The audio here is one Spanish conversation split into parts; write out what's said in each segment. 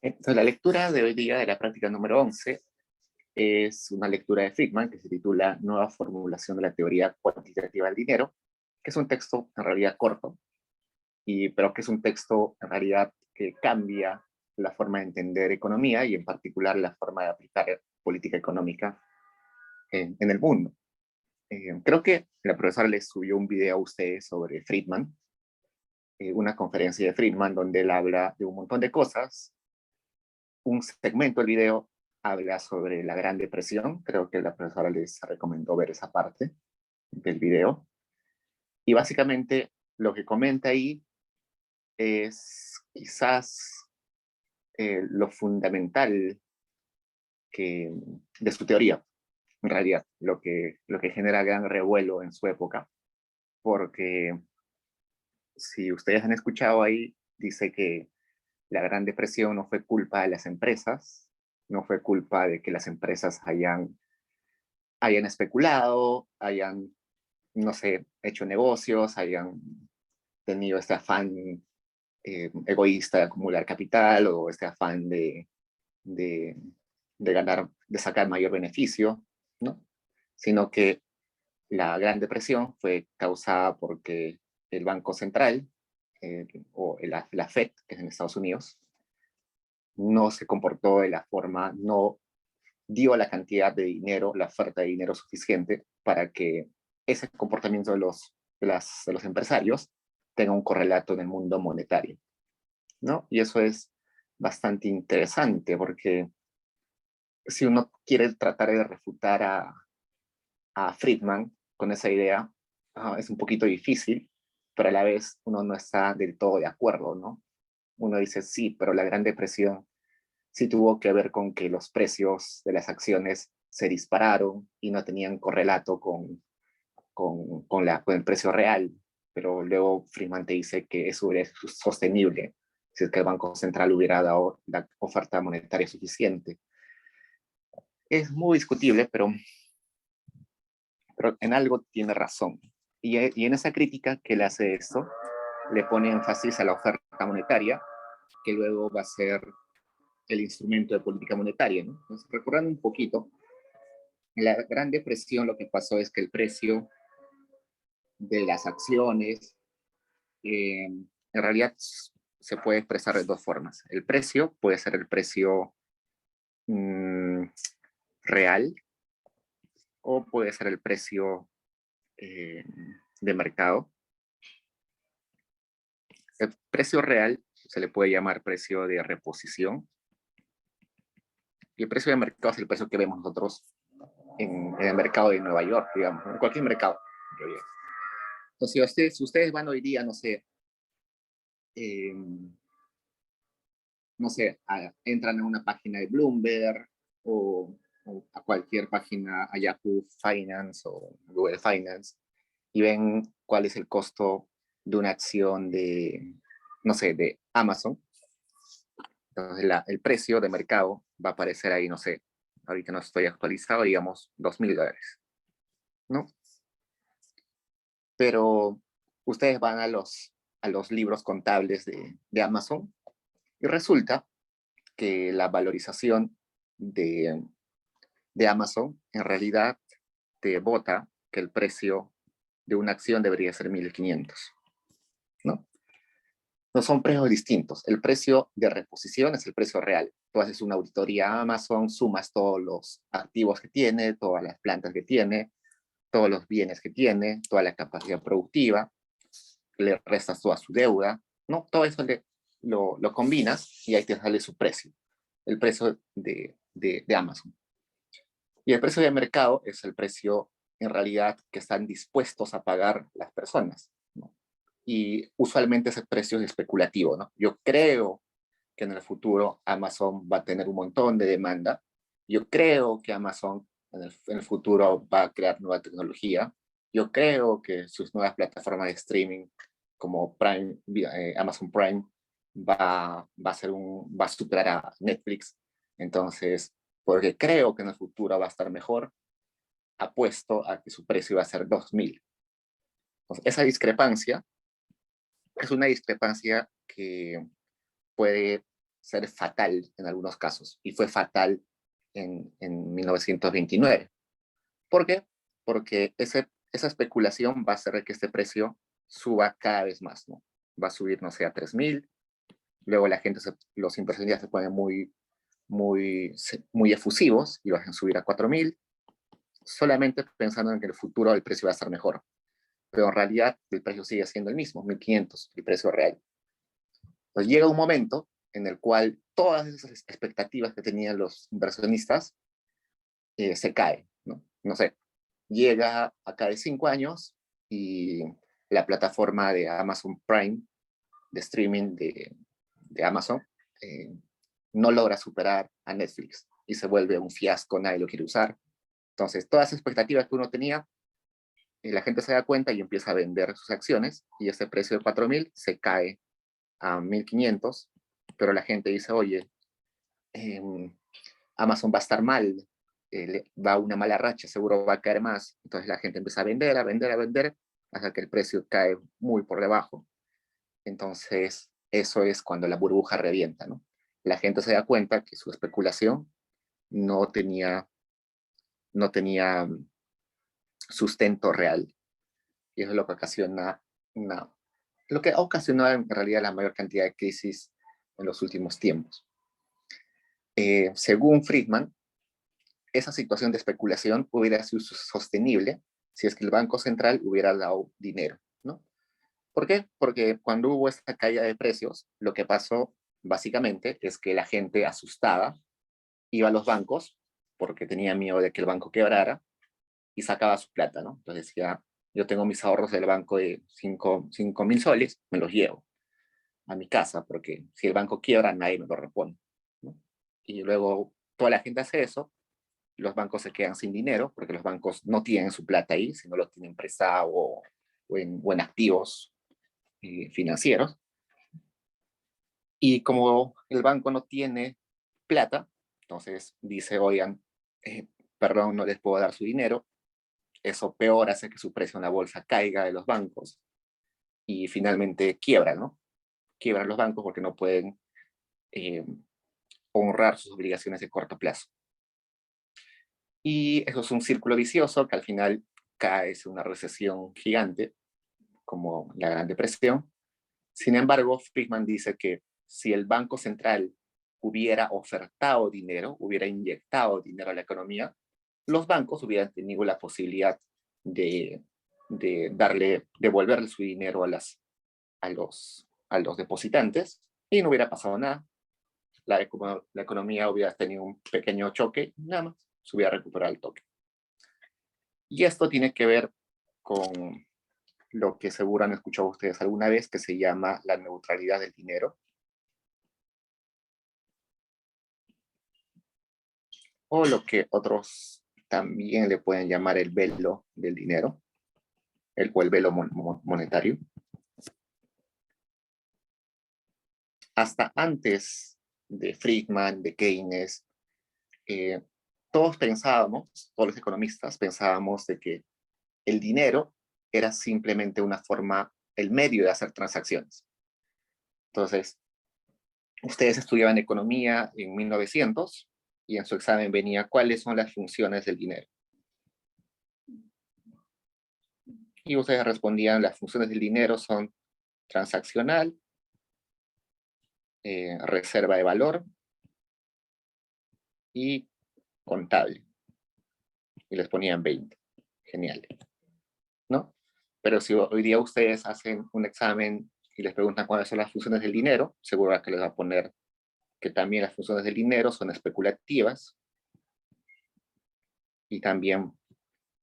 Entonces, la lectura de hoy día de la práctica número 11 es una lectura de Friedman que se titula Nueva formulación de la teoría cuantitativa del dinero, que es un texto en realidad corto, pero que es un texto en realidad que cambia la forma de entender economía y en particular la forma de aplicar política económica en el mundo. Creo que la profesora les subió un video a ustedes sobre Friedman, una conferencia de Friedman donde él habla de un montón de cosas. Un segmento del video habla sobre la Gran Depresión, creo que la profesora les recomendó ver esa parte del video, y básicamente lo que comenta ahí es quizás lo fundamental de su teoría, en realidad, lo que genera gran revuelo en su época, porque si ustedes han escuchado ahí, dice que la Gran Depresión no fue culpa de las empresas, no fue culpa de que las empresas hayan especulado, hayan, no sé, hecho negocios, hayan tenido este afán egoísta de acumular capital o este afán de, de ganar, de sacar mayor beneficio, ¿no? Sino que la Gran Depresión fue causada porque el Banco Central, o la Fed, que es en Estados Unidos, no se comportó de la forma, no dio la cantidad de dinero, la oferta de dinero suficiente para que ese comportamiento de los empresarios tenga un correlato en el mundo monetario, ¿no? Y eso es bastante interesante porque si uno quiere tratar de refutar a Friedman con esa idea, es un poquito difícil, pero a la vez uno no está del todo de acuerdo, ¿no? Uno dice, sí, pero la Gran Depresión sí tuvo que ver con que los precios de las acciones se dispararon y no tenían correlato con el precio real, pero luego Friedman te dice que eso es sostenible si es que el Banco Central hubiera dado la oferta monetaria suficiente. Es muy discutible, pero en algo tiene razón. Y en esa crítica que le hace esto, le pone énfasis a la oferta monetaria, que luego va a ser el instrumento de política monetaria, ¿no? Entonces, recordando un poquito, en la Gran Depresión lo que pasó es que el precio de las acciones en realidad se puede expresar de dos formas. El precio puede ser el precio mmm, real o puede ser el precio eh, de mercado. El precio real se le puede llamar precio de reposición y el precio de mercado es el precio que vemos nosotros en el mercado de Nueva York, digamos, en cualquier mercado. En realidad. Entonces, si ustedes van hoy día, eh, no sé, entran en una página de Bloomberg o a cualquier página, a Yahoo Finance o Google Finance, y ven cuál es el costo de una acción de, no sé, de Amazon. Entonces, el precio de mercado va a aparecer ahí, no sé, ahorita no estoy actualizado, digamos, $2,000, ¿no? Pero ustedes van a los libros contables de Amazon y resulta que la valorización de Amazon en realidad te bota que el precio de una acción debería ser 1.500, ¿no? No son precios distintos. El precio de reposición es el precio real. Tú haces una auditoría a Amazon, sumas todos los activos que tiene, todas las plantas que tiene, todos los bienes que tiene, toda la capacidad productiva, le restas toda su deuda, ¿no? Todo eso lo combinas y ahí te sale su precio, el precio de Amazon. Y el precio de mercado es el precio en realidad que están dispuestos a pagar las personas, ¿no? Y usualmente ese precio es especulativo, ¿no? Yo creo que en el futuro Amazon va a tener un montón de demanda. Yo creo que Amazon en el futuro va a crear nueva tecnología. Yo creo que sus nuevas plataformas de streaming como Prime, Amazon Prime va a superar a Netflix. Entonces, porque creo que en el futuro va a estar mejor, apuesto a que su precio va a ser 2,000. Entonces, esa discrepancia es una discrepancia que puede ser fatal en algunos casos, y fue fatal en 1929. ¿Por qué? Porque esa especulación va a hacer que este precio suba cada vez más, ¿no? Va a subir, no sé, a 3.000, luego la gente, los inversionistas se ponen muy efusivos y lo hacen subir a 4.000, solamente pensando en que en el futuro el precio va a estar mejor. Pero en realidad el precio sigue siendo el mismo, 1.500, el precio real. Entonces llega un momento en el cual todas esas expectativas que tenían los inversionistas se caen, ¿no? No sé, llega acá de 5 años y la plataforma de Amazon Prime, de streaming de Amazon, no logra superar a Netflix y se vuelve un fiasco, nadie lo quiere usar. Entonces, todas las expectativas que uno tenía, la gente se da cuenta y empieza a vender sus acciones y ese precio de 4.000 se cae a 1.500, pero la gente dice, oye, eh, Amazon va a estar mal, va a una mala racha, seguro va a caer más. Entonces la gente empieza a vender, a vender, a vender, hasta que el precio cae muy por debajo. Entonces, eso es cuando la burbuja revienta, ¿no? La gente se da cuenta que su especulación no tenía, no tenía sustento real. Y eso es lo que ocasiona lo que ha ocasionado en realidad la mayor cantidad de crisis en los últimos tiempos. Según Friedman, esa situación de especulación hubiera sido sostenible si es que el Banco Central hubiera dado dinero, ¿no? ¿Por qué? Porque cuando hubo esta caída de precios, lo que pasó básicamente es que la gente asustada iba a los bancos porque tenía miedo de que el banco quebrara y sacaba su plata, ¿no? Entonces decía, yo tengo mis ahorros del banco de 5.000 soles, me los llevo a mi casa porque si el banco quiebra nadie me lo repone, ¿no? Y luego toda la gente hace eso, los bancos se quedan sin dinero porque los bancos no tienen su plata ahí, sino lo tienen prestado o en activos financieros. Y como el banco no tiene plata, entonces dice, oigan, perdón, no les puedo dar su dinero. Eso peor hace que su precio en la bolsa caiga de los bancos y finalmente quiebran, ¿no? Quiebran los bancos porque no pueden eh, honrar sus obligaciones de corto plazo. Y eso es un círculo vicioso que al final cae en una recesión gigante, como la Gran Depresión. Sin embargo, Friedman dice que si el Banco Central hubiera ofertado dinero, hubiera inyectado dinero a la economía, los bancos hubieran tenido la posibilidad de devolverle su dinero a los depositantes y no hubiera pasado nada. La economía hubiera tenido un pequeño choque, nada más, se hubiera recuperado el toque. Y esto tiene que ver con lo que seguro han escuchado ustedes alguna vez, que se llama la neutralidad del dinero, o lo que otros también le pueden llamar el velo del dinero, o el velo monetario. Hasta antes de Friedman, de Keynes, todos pensábamos, todos los economistas pensábamos de que el dinero era simplemente una forma, el medio de hacer transacciones. Entonces, ustedes estudiaban economía en 1900 y en su examen venía cuáles son las funciones del dinero. Y ustedes respondían, las funciones del dinero son transaccional, reserva de valor y contable. Y les ponían 20. Genial, ¿no? Pero si hoy día ustedes hacen un examen y les preguntan cuáles son las funciones del dinero, seguro que les va a poner que también las funciones del dinero son especulativas y también,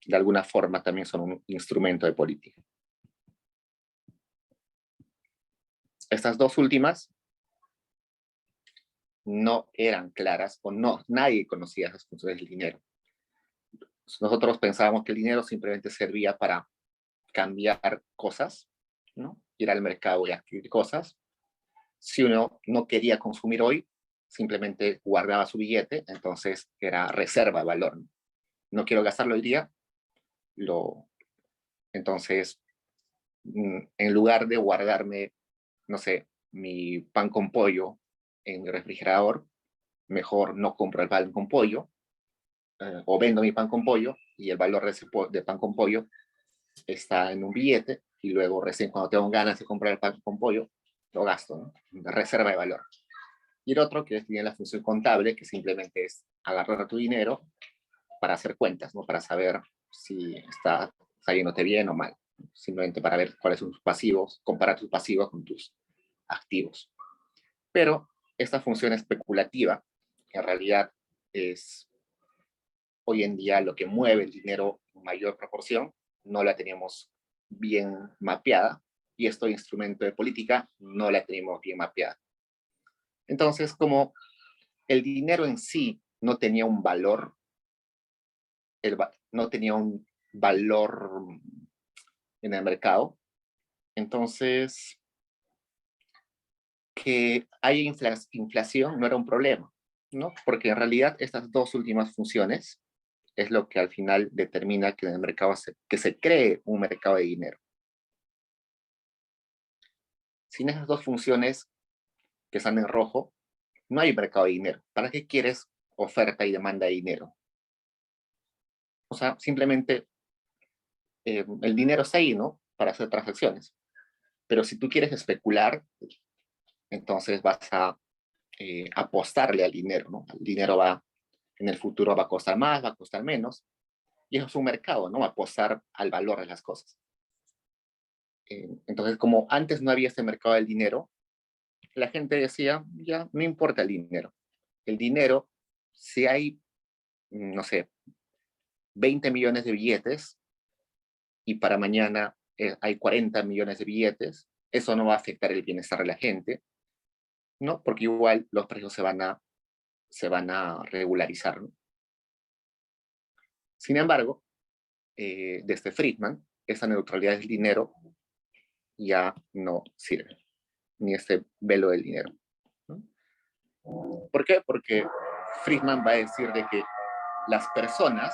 de alguna forma, también son un instrumento de política. Estas dos últimas no eran claras o no, nadie conocía esas funciones del dinero. Nosotros pensábamos que el dinero simplemente servía para cambiar cosas, ¿no? Ir al mercado y adquirir cosas. Si uno no quería consumir hoy, simplemente guardaba su billete, entonces era reserva de valor. No quiero gastarlo hoy día, entonces, en lugar de guardarme, no sé, mi pan con pollo en mi refrigerador, mejor no compro el pan con pollo, o vendo mi pan con pollo, y el valor de ese de pan con pollo está en un billete, y luego recién cuando tengo ganas de comprar el pan con pollo, lo gasto, ¿no? La reserva de valor. Y el otro que tiene la función contable, que simplemente es agarrar tu dinero para hacer cuentas, ¿no? Para saber si está saliéndote bien o mal. Simplemente para ver cuáles son tus pasivos, comparar tus pasivos con tus activos. Pero esta función especulativa, que en realidad es hoy en día lo que mueve el dinero en mayor proporción, no la teníamos bien mapeada, y este instrumento de política no la tenemos bien mapeada. Entonces, como el dinero en sí no tenía un valor, no tenía un valor en el mercado, entonces que haya inflación no era un problema, ¿no? Porque en realidad estas dos últimas funciones es lo que al final determina que en el mercado que se cree un mercado de dinero. Sin esas dos funciones que están en rojo, no hay mercado de dinero. ¿Para qué quieres oferta y demanda de dinero? O sea, simplemente el dinero está ahí, ¿no? Para hacer transacciones. Pero si tú quieres especular, entonces vas a apostarle al dinero, ¿no? El dinero en el futuro va a costar más, va a costar menos. Y eso es un mercado, ¿no? Apostar al valor de las cosas. Entonces, como antes no había este mercado del dinero, la gente decía, ya, no importa el dinero. El dinero, si hay, no sé, 20 millones de billetes y para mañana hay 40 millones de billetes, eso no va a afectar el bienestar de la gente, ¿no? Porque igual los precios se van a regularizar, ¿no? Sin embargo, desde Friedman, esa neutralidad del dinero ya no sirve, ni este velo del dinero, ¿no? ¿Por qué? Porque Friedman va a decir de que las personas,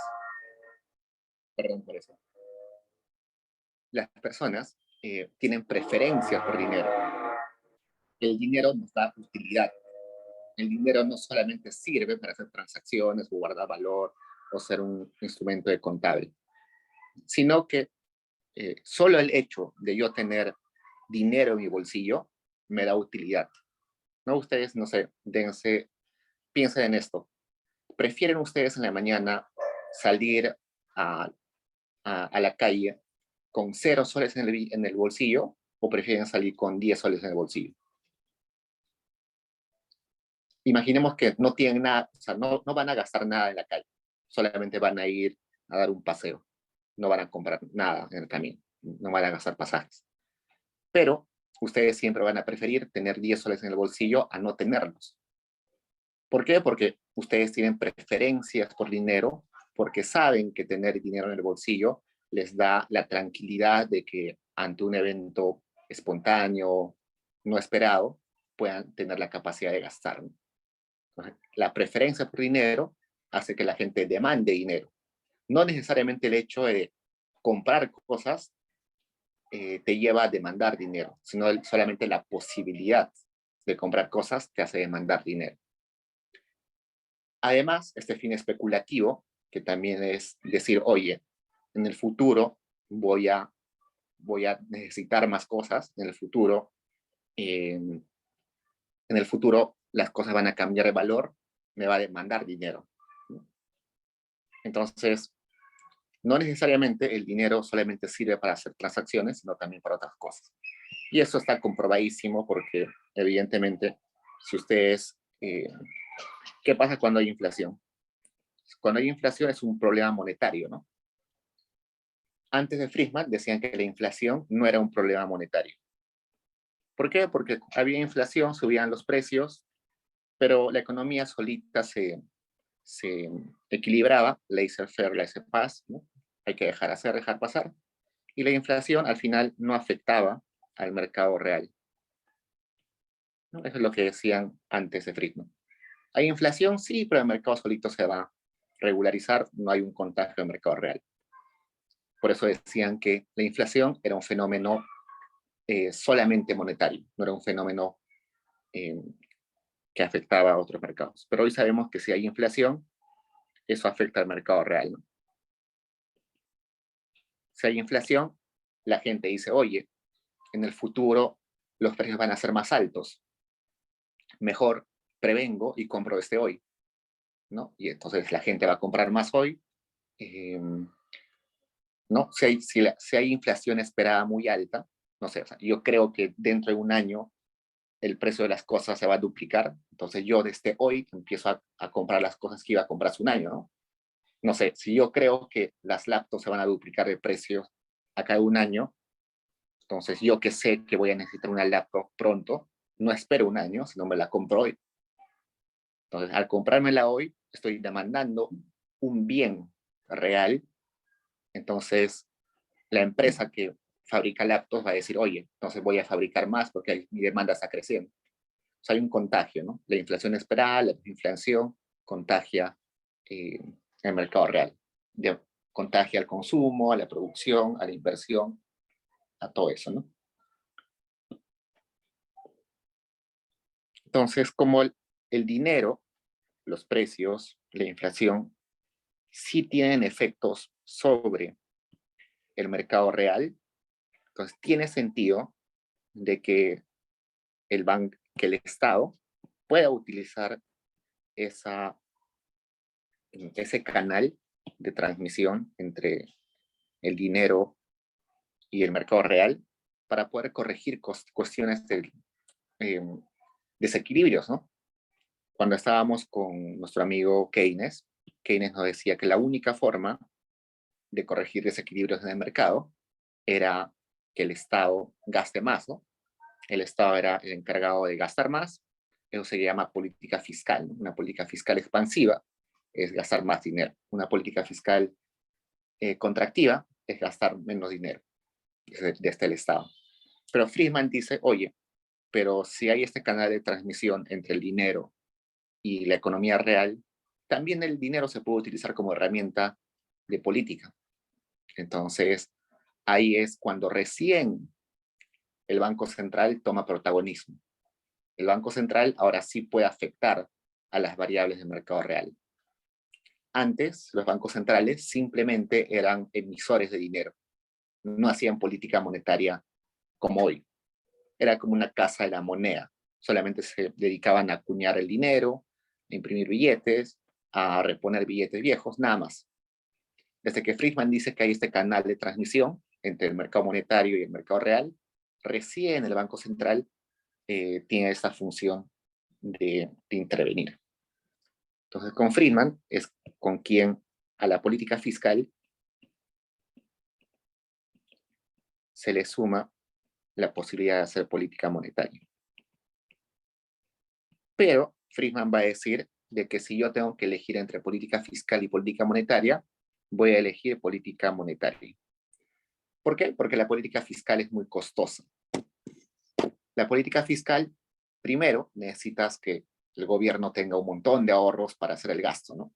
perdón por eso, las personas tienen preferencias por dinero. El dinero nos da utilidad. El dinero no solamente sirve para hacer transacciones o guardar valor o ser un instrumento de contable, sino que solo el hecho de yo tener dinero en mi bolsillo me da utilidad. ¿No? Ustedes, no sé, piensen en esto. ¿Prefieren ustedes en la mañana salir a, a la calle con 0 soles en el bolsillo, o prefieren salir con 10 soles en el bolsillo? Imaginemos que no tienen nada, o sea, no van a gastar nada en la calle, solamente van a ir a dar un paseo, no van a comprar nada en el camino, no van a gastar pasajes. Pero ustedes siempre van a preferir tener 10 soles en el bolsillo a no tenerlos. ¿Por qué? Porque ustedes tienen preferencias por dinero, porque saben que tener dinero en el bolsillo les da la tranquilidad de que ante un evento espontáneo, no esperado, puedan tener la capacidad de gastar, ¿no? La preferencia por dinero hace que la gente demande dinero. No necesariamente el hecho de comprar cosas te lleva a demandar dinero, sino solamente la posibilidad de comprar cosas te hace demandar dinero. Además, este fin especulativo, que también es decir, oye, en el futuro voy a necesitar más cosas, en el futuro las cosas van a cambiar de valor, me va a demandar dinero. Entonces, no necesariamente el dinero solamente sirve para hacer transacciones, sino también para otras cosas. Y eso está comprobadísimo porque, evidentemente, si ustedes... ¿qué pasa cuando hay inflación? Cuando hay inflación es un problema monetario, ¿no? Antes de Friedman decían que la inflación no era un problema monetario. ¿Por qué? Porque había inflación, subían los precios, pero la economía solita se equilibraba, laissez-faire, laissez-passer, ¿no? Hay que dejar hacer, dejar pasar. Y la inflación al final no afectaba al mercado real, ¿no? Eso es lo que decían antes de Friedman. ¿Hay inflación? Sí, pero el mercado solito se va a regularizar, no hay un contagio del mercado real. Por eso decían que la inflación era un fenómeno solamente monetario, no era un fenómeno que afectaba a otros mercados. Pero hoy sabemos que si hay inflación, eso afecta al mercado real, ¿no? Si hay inflación, la gente dice, oye, en el futuro los precios van a ser más altos. Mejor prevengo y compro desde hoy, ¿no? Y entonces la gente va a comprar más hoy, ¿no? Si hay inflación esperada muy alta, no sé, o sea, yo creo que dentro de un año el precio de las cosas se va a duplicar, entonces yo desde hoy empiezo a comprar las cosas que iba a comprar hace un año, ¿no? No sé, si yo creo que las laptops se van a duplicar de precio acá de un año, entonces yo que sé que voy a necesitar una laptop pronto, no espero un año, sino me la compro hoy. Entonces, al comprármela hoy, estoy demandando un bien real. Entonces, la empresa que fabrica laptops va a decir, oye, entonces voy a fabricar más porque mi demanda está creciendo. O sea, hay un contagio, ¿no? La inflación esperada, la inflación contagia eh, el mercado real. Contagia al consumo, a la producción, a la inversión, a todo eso, ¿no? Entonces, como el dinero, los precios, la inflación, sí tienen efectos sobre el mercado real, entonces tiene sentido de que que el Estado pueda utilizar ese canal de transmisión entre el dinero y el mercado real para poder corregir cuestiones de eh, desequilibrios, ¿no? Cuando estábamos con nuestro amigo Keynes, Keynes nos decía que la única forma de corregir desequilibrios en el mercado era que el Estado gaste más, ¿no? El Estado era el encargado de gastar más, eso se llama política fiscal, ¿no? Una política fiscal expansiva es gastar más dinero, una política fiscal contractiva es gastar menos dinero desde el Estado. Pero Friedman dice, oye, pero si hay este canal de transmisión entre el dinero y la economía real, también el dinero se puede utilizar como herramienta de política. Entonces, ahí es cuando recién el Banco Central toma protagonismo. El Banco Central ahora sí puede afectar a las variables del mercado real. Antes, los bancos centrales simplemente eran emisores de dinero, no hacían política monetaria como hoy. Era como una casa de la moneda, solamente se dedicaban a acuñar el dinero, a imprimir billetes, a reponer billetes viejos, nada más. Desde que Friedman dice que hay este canal de transmisión entre el mercado monetario y el mercado real, recién el Banco Central tiene esta función de intervenir. Entonces, con Friedman es con quien a la política fiscal se le suma la posibilidad de hacer política monetaria. Pero Friedman va a decir de que si yo tengo que elegir entre política fiscal y política monetaria, voy a elegir política monetaria. ¿Por qué? Porque la política fiscal es muy costosa. La política fiscal, primero, necesitas que el gobierno tenga un montón de ahorros para hacer el gasto, ¿no?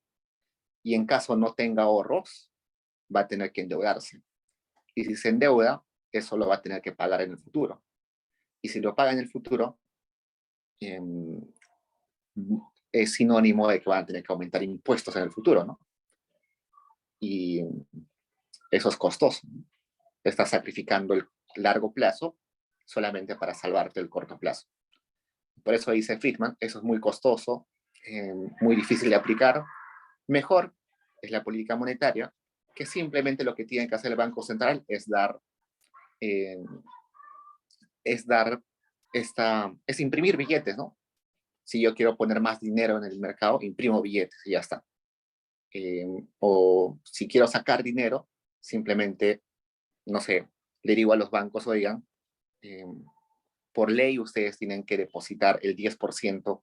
Y en caso no tenga ahorros, va a tener que endeudarse. Y si se endeuda, eso lo va a tener que pagar en el futuro. Y si lo paga en el futuro, eh, es sinónimo de que van a tener que aumentar impuestos en el futuro, ¿no? Y eso es costoso. Estás sacrificando el largo plazo solamente para salvarte el corto plazo. Por eso dice Friedman, eso es muy costoso, muy difícil de aplicar. Mejor es la política monetaria, que simplemente lo que tiene que hacer el Banco Central eh, es imprimir billetes, ¿no? Si yo quiero poner más dinero en el mercado, imprimo billetes y ya está. O si quiero sacar dinero, simplemente, no sé, le digo a los bancos, oigan, eh, por ley ustedes tienen que depositar el 10%,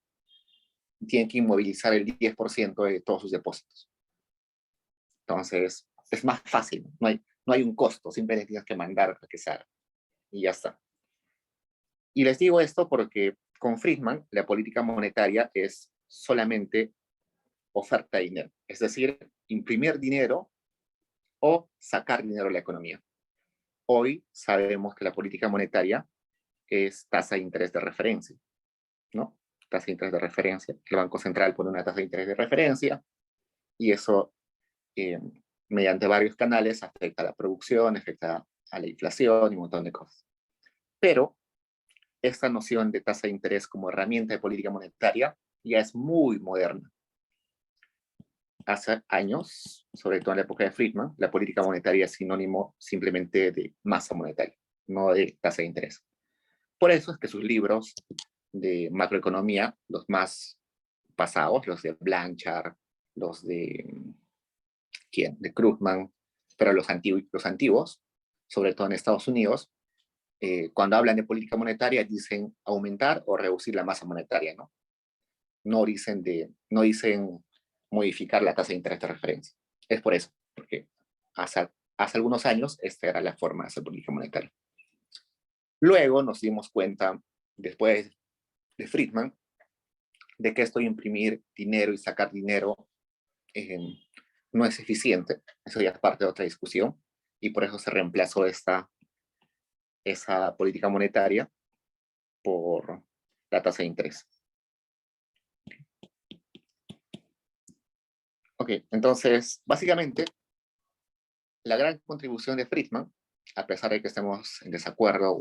tienen que inmovilizar el 10% de todos sus depósitos. Entonces, es más fácil, no hay un costo, simplemente tienes que mandar a que se haga y ya está. Y les digo esto porque con Friedman la política monetaria es solamente oferta de dinero, es decir, imprimir dinero o sacar dinero de la economía. Hoy sabemos que la política monetaria es tasa de interés de referencia, ¿no? tasa de interés de referencia. El Banco Central pone una tasa de interés de referencia y eso, mediante varios canales, afecta a la producción, afecta a la inflación y un montón de cosas. Pero esta noción de tasa de interés como herramienta de política monetaria ya es muy moderna. Hace años, sobre todo en la época de Friedman, la política monetaria es sinónimo simplemente de masa monetaria, no de tasa de interés. Por eso es que sus libros de macroeconomía, los más pasados, los de Blanchard, los de, ¿quién? De Krugman, pero los antiguos, sobre todo en Estados Unidos, cuando hablan de política monetaria dicen aumentar o reducir la masa monetaria, ¿no? No dicen modificar la tasa de interés de referencia. Es por eso, porque hace algunos años esta era la forma de hacer política monetaria. Luego nos dimos cuenta, después de Friedman, de que esto de imprimir dinero y sacar dinero no es eficiente. Eso ya es parte de otra discusión, y por eso se reemplazó esa política monetaria por la tasa de interés. Ok, entonces, básicamente, la gran contribución de Friedman, a pesar de que estemos en desacuerdo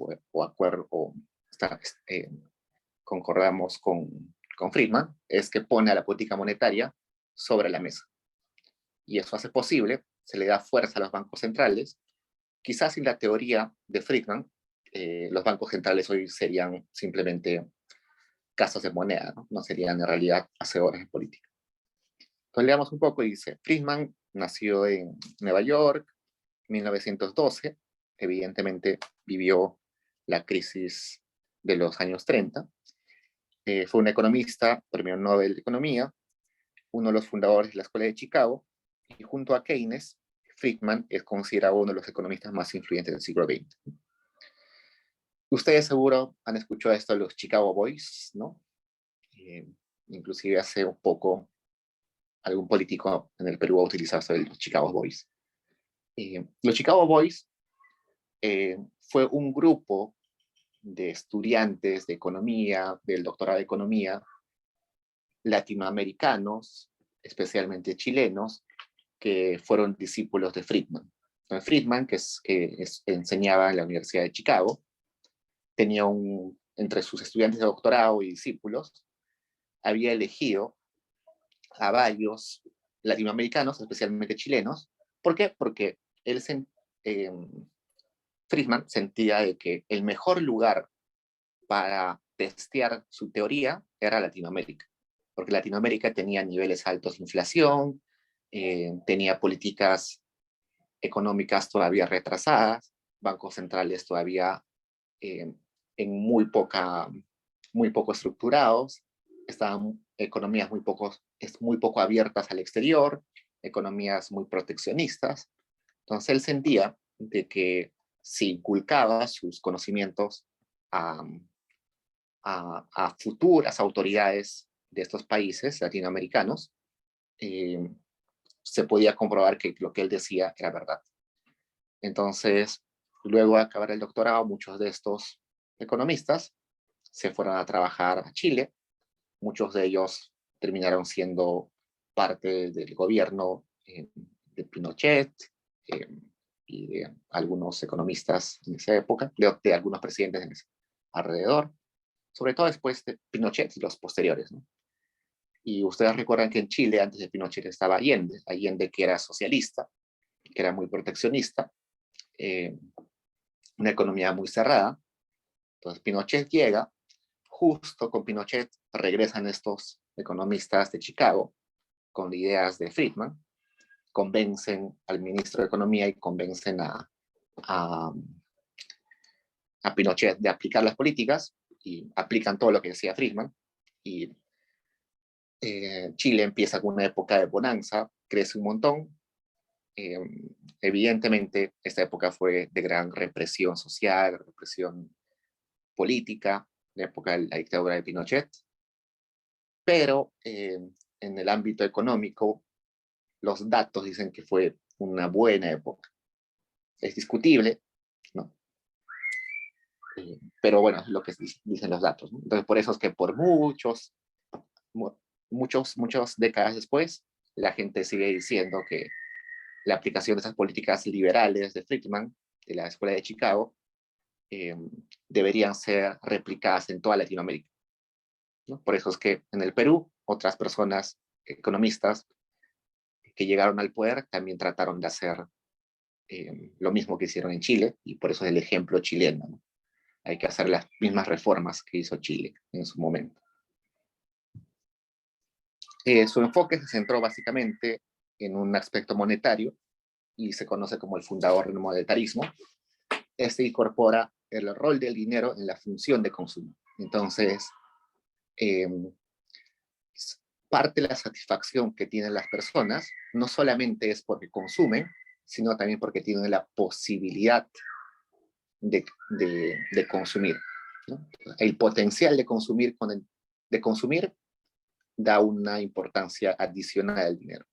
concordamos con Friedman, es que pone a la política monetaria sobre la mesa. Y eso hace posible, se le da fuerza a los bancos centrales. Quizás sin la teoría de Friedman, los bancos centrales hoy serían simplemente casas de moneda, ¿no? Serían en realidad hacedores de política. Entonces leamos un poco y dice, Friedman nació en Nueva York, 1912, evidentemente vivió la crisis de los años 30, fue un economista, premio Nobel de Economía, uno de los fundadores de la Escuela de Chicago, y junto a Keynes, Friedman es considerado uno de los economistas más influyentes del siglo XX. Ustedes seguro han escuchado esto de los Chicago Boys, ¿no? Inclusive hace un poco algún político en el Perú ha utilizado esto de los Chicago Boys. Los Chicago Boys fue un grupo de estudiantes de economía, del doctorado de economía, latinoamericanos, especialmente chilenos, que fueron discípulos de Friedman. Friedman, que enseñaba en la Universidad de Chicago, tenía entre sus estudiantes de doctorado y discípulos, había elegido a varios latinoamericanos, especialmente chilenos. ¿Por qué? Porque Friedman sentía de que el mejor lugar para testear su teoría era Latinoamérica, porque Latinoamérica tenía niveles altos de inflación, tenía políticas económicas todavía retrasadas, bancos centrales todavía en muy poco estructurados, estaban economías muy poco abiertas al exterior, economías muy proteccionistas. Entonces él sentía de que si inculcaba sus conocimientos a futuras autoridades de estos países latinoamericanos, se podía comprobar que lo que él decía era verdad. Entonces, luego de acabar el doctorado, muchos de estos economistas se fueron a trabajar a Chile. Muchos de ellos terminaron siendo parte del gobierno de Pinochet y de algunos economistas en esa época, de algunos presidentes alrededor, sobre todo después de Pinochet y los posteriores, ¿no? Y ustedes recuerdan que en Chile, antes de Pinochet, estaba Allende que era socialista, que era muy proteccionista, una economía muy cerrada. Entonces Pinochet llega, justo con Pinochet regresan estos economistas de Chicago con ideas de Friedman, convencen al ministro de Economía y convencen a Pinochet de aplicar las políticas y aplican todo lo que decía Friedman, y Chile empieza con una época de bonanza, crece un montón. Evidentemente, esta época fue de gran represión social, represión política, la época de la dictadura de Pinochet, pero en el ámbito económico, los datos dicen que fue una buena época. Es discutible, ¿no? Pero bueno, es lo que dicen los datos, ¿no? Entonces, por eso es que por muchas décadas después, la gente sigue diciendo que la aplicación de esas políticas liberales de Friedman, de la Escuela de Chicago, deberían ser replicadas en toda Latinoamérica, ¿no? Por eso es que en el Perú, otras personas, economistas, que llegaron al poder, también trataron de hacer lo mismo que hicieron en Chile, y por eso es el ejemplo chileno, ¿no? Hay que hacer las mismas reformas que hizo Chile en su momento. Su enfoque se centró básicamente en un aspecto monetario y se conoce como el fundador del monetarismo. Este incorpora el rol del dinero en la función de consumo. Entonces, parte de la satisfacción que tienen las personas no solamente es porque consumen, sino también porque tienen la posibilidad de consumir, ¿no? El potencial de consumir da una importancia adicional al dinero.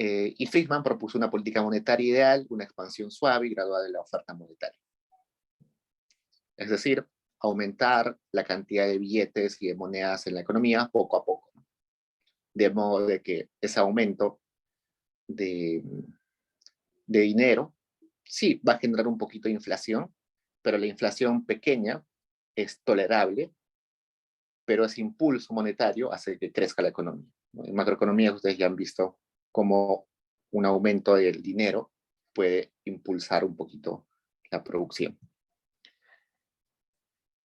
Y Friedman propuso una política monetaria ideal, una expansión suave y gradual de la oferta monetaria. Es decir, aumentar la cantidad de billetes y de monedas en la economía poco a poco, ¿no? De modo de que ese aumento de dinero sí va a generar un poquito de inflación, pero la inflación pequeña es tolerable, pero ese impulso monetario hace que crezca la economía, ¿no? En macroeconomía ustedes ya han visto cómo un aumento del dinero puede impulsar un poquito la producción.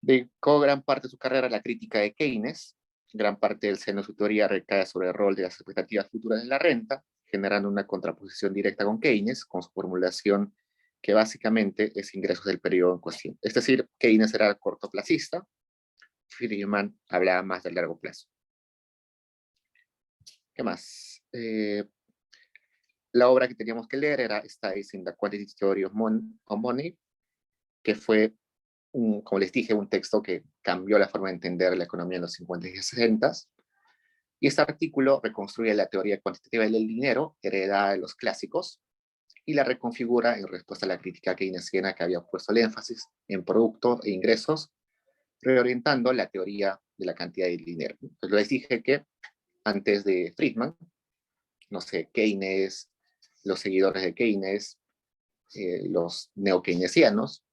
Dedicó gran parte de su carrera a la crítica de Keynes. Gran parte del seno de su teoría recae sobre el rol de las expectativas futuras de la renta, generando una contraposición directa con Keynes, con su formulación que básicamente es ingresos del periodo en cuestión. Es decir, Keynes era cortoplacista, Friedman hablaba más del largo plazo. ¿Qué más? La obra que teníamos que leer era Studies in the Quantitative Theory of Money, que fue, como les dije, un texto que cambió la forma de entender la economía en los 50 y 60. Y este artículo reconstruye la teoría cuantitativa del dinero, heredada de los clásicos, y la reconfigura en respuesta a la crítica keynesiana que había puesto el énfasis en producto e ingresos, reorientando la teoría de la cantidad de dinero. Entonces les dije que antes de Friedman, no sé, Keynes, los seguidores de Keynes, los neokeynesianos,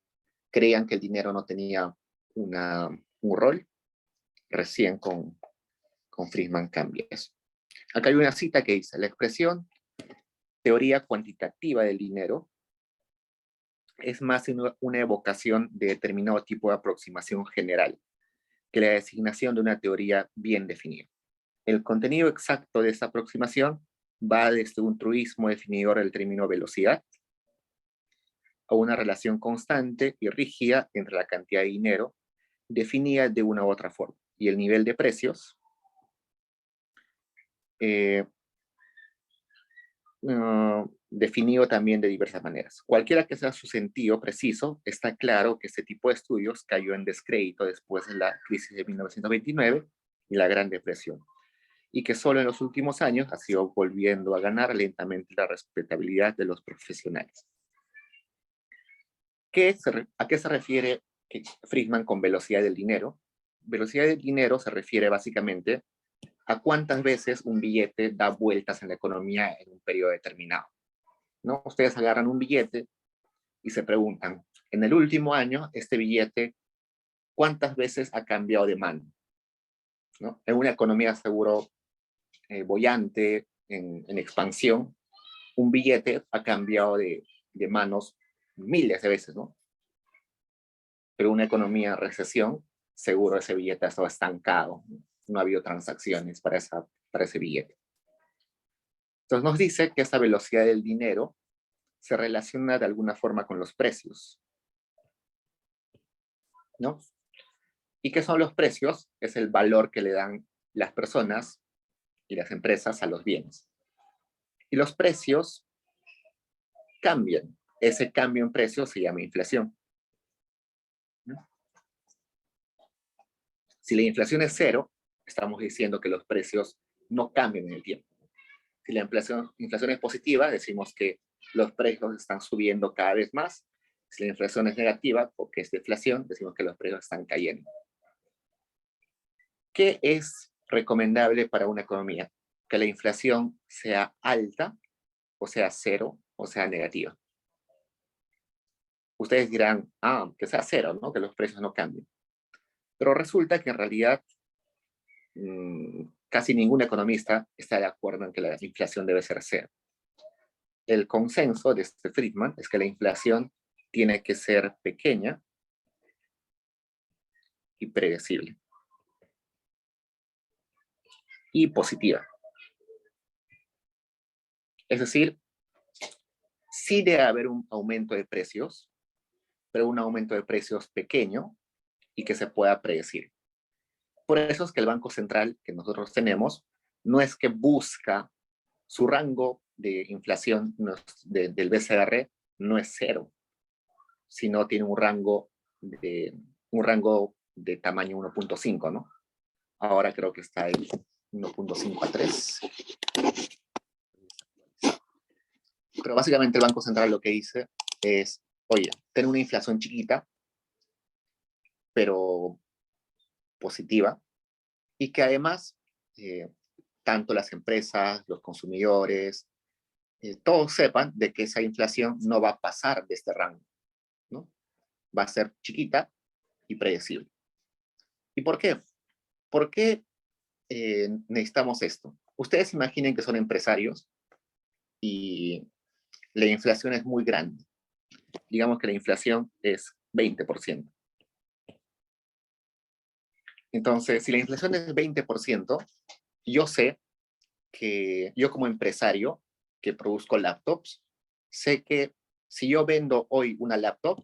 creían que el dinero no tenía un rol. Recién con Friedman cambia eso. Acá hay una cita que dice: la expresión teoría cuantitativa del dinero es más una evocación de determinado tipo de aproximación general que la designación de una teoría bien definida. El contenido exacto de esta aproximación va desde un truismo definidor del término velocidad a una relación constante y rígida entre la cantidad de dinero definida de una u otra forma y el nivel de precios definido también de diversas maneras. Cualquiera que sea su sentido preciso, está claro que este tipo de estudios cayó en descrédito después de la crisis de 1929 y la Gran Depresión, y que solo en los últimos años ha sido volviendo a ganar lentamente la respetabilidad de los profesionales. ¿A qué se refiere Friedman con velocidad del dinero? Velocidad del dinero se refiere básicamente a cuántas veces un billete da vueltas en la economía en un periodo determinado, ¿no? Ustedes agarran un billete y se preguntan, en el último año, este billete, ¿cuántas veces ha cambiado de mano? ¿No? En una economía seguro boyante, en expansión, un billete ha cambiado de manos miles de veces, ¿no? Pero una economía en recesión, seguro ese billete ha estado estancado, no ha habido transacciones para ese billete. Entonces nos dice que esa velocidad del dinero se relaciona de alguna forma con los precios, ¿no? ¿Y qué son los precios? Es el valor que le dan las personas y las empresas a los bienes. Y los precios cambian. Ese cambio en precios se llama inflación, ¿no? Si la inflación es cero, estamos diciendo que los precios no cambian en el tiempo. Si la inflación es positiva, decimos que los precios están subiendo cada vez más Si la inflación es negativa, o que es deflación, decimos que los precios están cayendo. ¿Qué es recomendable para una economía? Que la inflación sea alta, o sea cero, o sea negativa. Ustedes dirán, que sea cero, ¿no? Que los precios no cambien. Pero resulta que en realidad casi ningún economista está de acuerdo en que la inflación debe ser cero. El consenso de Friedman es que la inflación tiene que ser pequeña y predecible. Y positiva. Es decir, sí debe haber un aumento de precios, pero un aumento de precios pequeño y que se pueda predecir. Por eso es que el Banco Central que nosotros tenemos no es que busca su rango de inflación del BCR no es cero, sino tiene un rango de tamaño 1.5, ¿no? Ahora creo que está en 1.5 a 3. Pero básicamente el Banco Central lo que dice es, oye, ten una inflación chiquita, pero positiva, y que además tanto las empresas, los consumidores, todos sepan de que esa inflación no va a pasar de este rango, ¿no? Va a ser chiquita y predecible. ¿Y por qué? ¿Por qué necesitamos esto? Ustedes imaginen que son empresarios y la inflación es muy grande. Digamos que la inflación es 20%. Entonces, si la inflación es 20%, yo sé que yo como empresario que produzco laptops, sé que si yo vendo hoy una laptop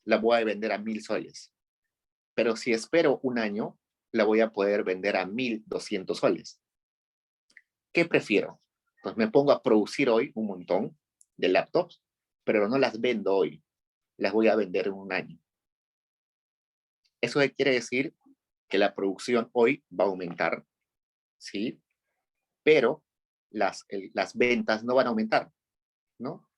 la voy a vender a 1.000 soles. Pero si espero un año, la voy a poder vender a 1.200 soles. ¿Qué prefiero? Pues me pongo a producir hoy un montón de laptops, pero no las vendo hoy, las voy a vender en un año. Eso quiere decir que la producción hoy va a aumentar, ¿sí? Pero las ventas no van a aumentar, ¿no?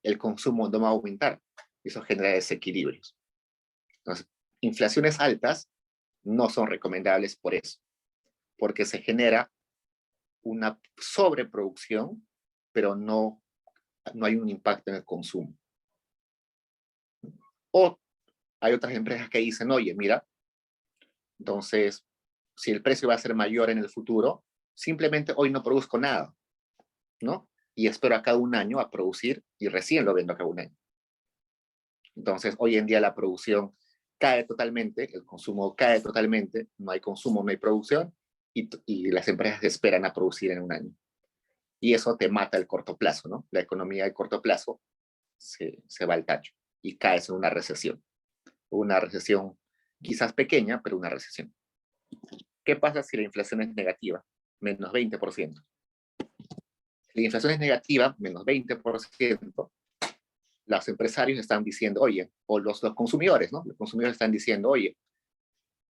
El consumo no va a aumentar. Eso genera desequilibrios. Entonces, inflaciones altas no son recomendables por eso, porque se genera una sobreproducción, pero no hay un impacto en el consumo. O hay otras empresas que dicen, oye, mira, entonces, si el precio va a ser mayor en el futuro, simplemente hoy no produzco nada, ¿no? Y espero a cada un año a producir y recién lo vendo a cada un año. Entonces, hoy en día la producción cae totalmente, el consumo cae totalmente, no hay consumo, no hay producción, y las empresas esperan a producir en un año. Y eso te mata el corto plazo, ¿no? La economía de corto plazo se va al tacho y caes en una recesión. Una recesión quizás pequeña, pero una recesión. ¿Qué pasa si la inflación es negativa? Menos 20%. Si la inflación es negativa, menos 20%, los empresarios están diciendo, oye, o los consumidores, ¿no? Los consumidores están diciendo, oye,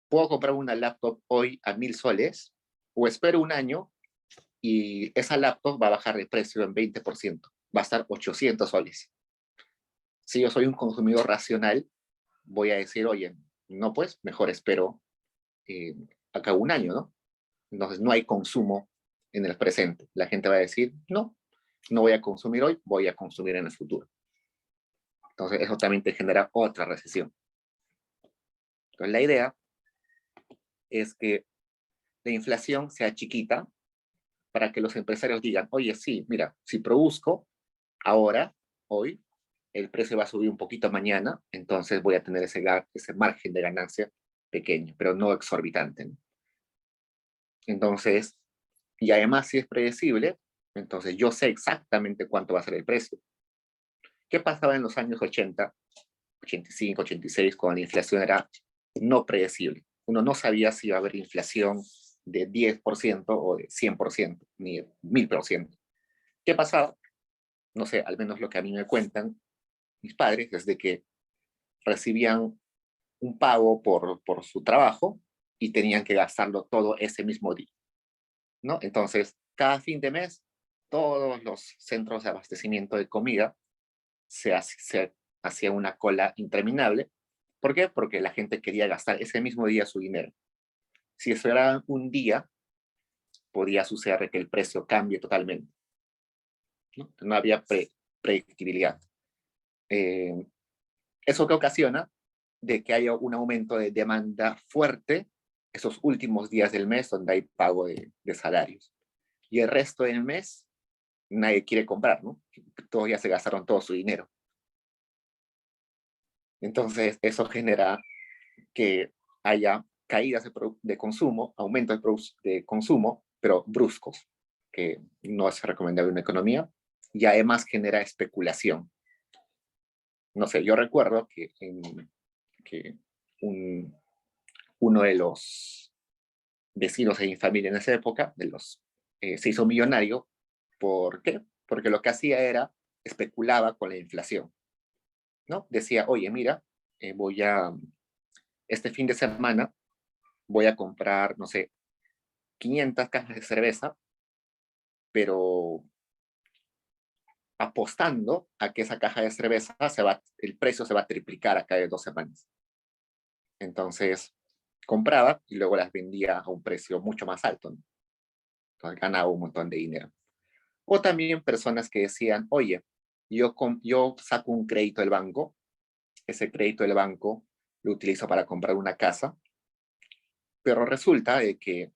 puedo comprar una laptop hoy a 1.000 soles o espero un año y esa laptop va a bajar de precio en 20%, va a estar 800 soles. Si yo soy un consumidor racional, voy a decir, oye, no, pues mejor espero acá un año, ¿no? Entonces no hay consumo en el presente. La gente va a decir, no, no voy a consumir hoy, voy a consumir en el futuro. Entonces eso también te genera otra recesión. Entonces la idea es que la inflación sea chiquita para que los empresarios digan, oye, sí, mira, si produzco ahora, hoy, el precio va a subir un poquito mañana, entonces voy a tener ese margen de ganancia pequeño, pero no exorbitante, ¿no? Entonces, y además si es predecible, entonces yo sé exactamente cuánto va a ser el precio. ¿Qué pasaba en los años 80, 85, 86, cuando la inflación era no predecible? Uno no sabía si iba a haber inflación de 10% o de 100%, ni de 1.000%. ¿Qué pasaba? No sé, al menos lo que a mí me cuentan mis padres, es de que recibían un pago por su trabajo y tenían que gastarlo todo ese mismo día, ¿no? Entonces, cada fin de mes, todos los centros de abastecimiento de comida se hacía una cola interminable. ¿Por qué? Porque la gente quería gastar ese mismo día su dinero. Si esperaban un día, podía suceder que el precio cambie totalmente. No había predictibilidad. Eso que ocasiona de que haya un aumento de demanda fuerte esos últimos días del mes donde hay pago de salarios. Y el resto del mes nadie quiere comprar, ¿no? Todos ya se gastaron todo su dinero. Entonces eso genera que haya caídas de consumo, aumentos de consumo, pero bruscos, que no es recomendable en una economía, y además genera especulación. No sé, yo recuerdo que uno de los vecinos de mi familia en esa época, se hizo millonario. ¿Por qué? Porque lo que hacía era, especulaba con la inflación, ¿no? Decía, oye, mira, este fin de semana voy a comprar, no sé, 500 cajas de cerveza, pero apostando a que esa caja de cerveza el precio se va a triplicar acá de 2 semanas. Entonces, compraba y luego las vendía a un precio mucho más alto, ¿no? Entonces ganaba un montón de dinero. O también personas que decían, oye, yo saco un crédito del banco, ese crédito del banco lo utilizo para comprar una casa, pero resulta de que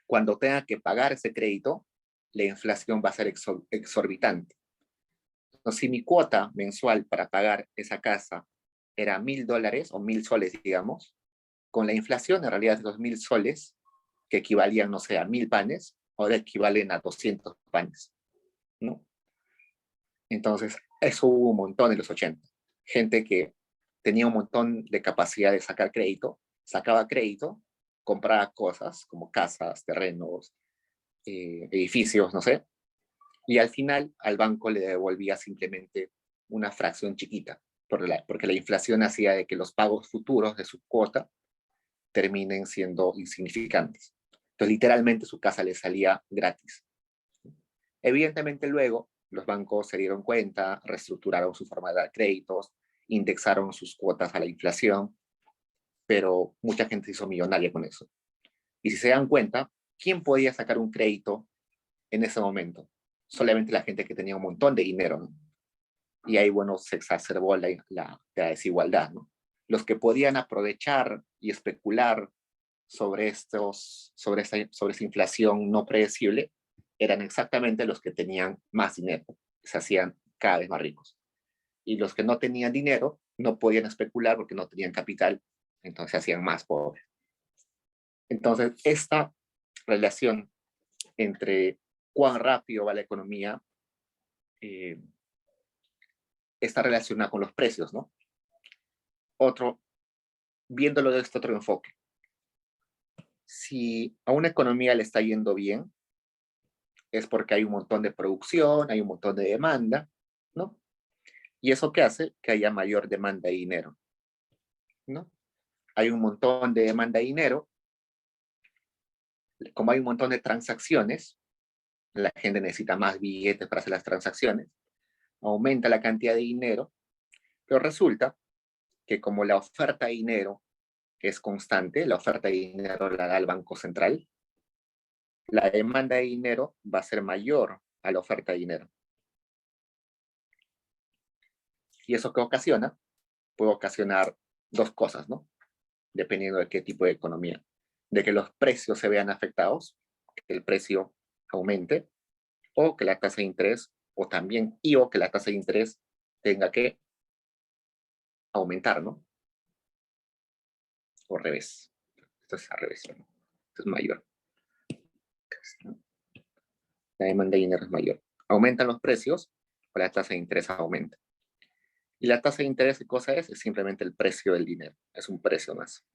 cuando tenga que pagar ese crédito, la inflación va a ser exorbitante. Entonces, si mi cuota mensual para pagar esa casa era $1,000 o 1,000 soles, digamos, con la inflación en realidad los 1,000 soles, que equivalían, no sé, a 1,000 panes, ahora equivalen a 200 panes, ¿no? Entonces, eso hubo un montón en los 80. Gente que tenía un montón de capacidad de sacar crédito, sacaba crédito, compraba cosas como casas, terrenos, edificios, no sé, y al final al banco le devolvía simplemente una fracción chiquita, porque la inflación hacía de que los pagos futuros de su cuota terminen siendo insignificantes. Entonces, literalmente su casa le salía gratis. Evidentemente luego los bancos se dieron cuenta, reestructuraron su forma de dar créditos, indexaron sus cuotas a la inflación, pero mucha gente se hizo millonaria con eso. Y si se dan cuenta, ¿quién podía sacar un crédito en ese momento? Solamente la gente que tenía un montón de dinero, ¿no? Y ahí, bueno, se exacerbó la desigualdad, ¿no? Los que podían aprovechar y especular sobre esa inflación no predecible eran exactamente los que tenían más dinero, se hacían cada vez más ricos. Y los que no tenían dinero no podían especular porque no tenían capital, entonces se hacían más pobres. Entonces, esta relación entre cuán rápido va la economía eh, está relacionada con los precios, ¿no? Viéndolo de este otro enfoque, si a una economía le está yendo bien, es porque hay un montón de producción, hay un montón de demanda, ¿no? ¿Y eso qué hace? Que haya mayor demanda de dinero, ¿no? Hay un montón de demanda de dinero, como hay un montón de transacciones, la gente necesita más billetes para hacer las transacciones, aumenta la cantidad de dinero, pero resulta que como la oferta de dinero es constante, la oferta de dinero la da el Banco Central, la demanda de dinero va a ser mayor a la oferta de dinero. ¿Y eso qué ocasiona? Puede ocasionar dos cosas, ¿no? Dependiendo de qué tipo de economía. De que los precios se vean afectados, que el precio aumente, o que la tasa de interés, o que la tasa de interés tenga que aumentar, ¿no? O al revés. Esto es al revés, ¿no? Esto es mayor. La demanda de dinero es mayor. Aumentan los precios, o la tasa de interés aumenta. Y la tasa de interés, ¿qué cosa es? Es simplemente el precio del dinero. Es un precio más.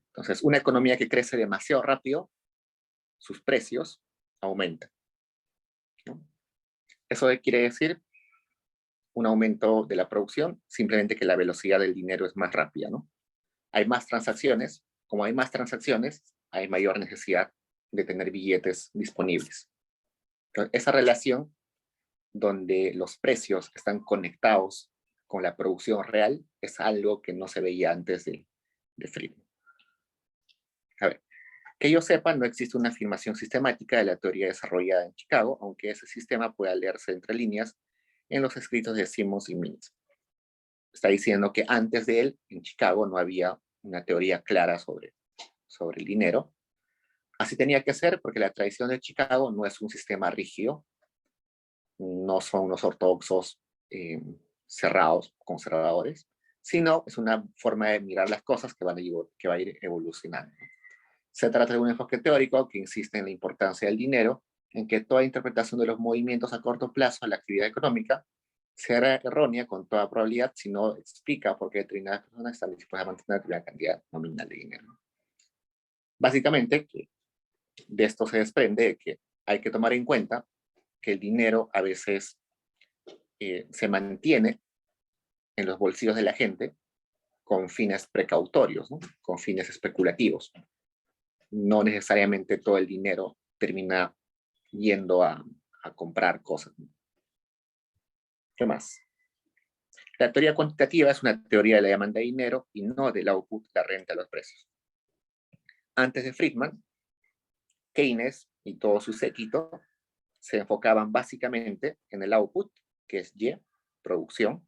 Entonces, una economía que crece demasiado rápido, sus precios aumentan, ¿no? ¿Eso quiere decir? Un aumento de la producción, simplemente que la velocidad del dinero es más rápida, ¿no? Hay más transacciones, como hay más transacciones, hay mayor necesidad de tener billetes disponibles. Entonces, esa relación donde los precios están conectados con la producción real es algo que no se veía antes de Friedman. A ver, que yo sepa, no existe una afirmación sistemática de la teoría desarrollada en Chicago, aunque ese sistema pueda leerse entre líneas en los escritos de Simmons y Mintz. Está diciendo que antes de él, en Chicago, no había una teoría clara sobre el dinero. Así tenía que ser porque la tradición de Chicago no es un sistema rígido, no son unos ortodoxos cerrados, conservadores, sino es una forma de mirar las cosas que va a ir evolucionando. Se trata de un enfoque teórico que insiste en la importancia del dinero, en que toda interpretación de los movimientos a corto plazo de la actividad económica será errónea con toda probabilidad si no explica por qué determinadas personas están dispuestas a mantener la cantidad nominal de dinero. Básicamente, de esto se desprende que hay que tomar en cuenta que el dinero a veces se mantiene en los bolsillos de la gente con fines precautorios, ¿no? Con fines especulativos. No necesariamente todo el dinero termina yendo a comprar cosas. ¿Qué más? La teoría cuantitativa es una teoría de la demanda de dinero y no del output, la renta de los precios. Antes de Friedman, Keynes y todo su séquito se enfocaban básicamente en el output, que es Y, producción,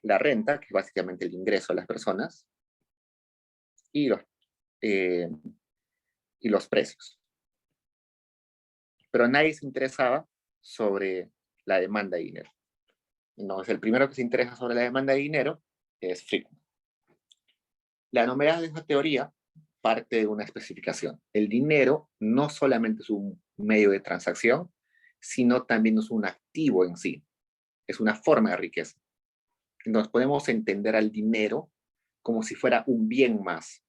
la renta, que es básicamente el ingreso de las personas, y los precios. Pero nadie se interesaba sobre la demanda de dinero. Entonces, el primero que se interesa sobre la demanda de dinero es Friedman. La novedad de esta teoría parte de una especificación. El dinero no solamente es un medio de transacción, sino también es un activo en sí. Es una forma de riqueza. Entonces podemos entender al dinero como si fuera un bien más.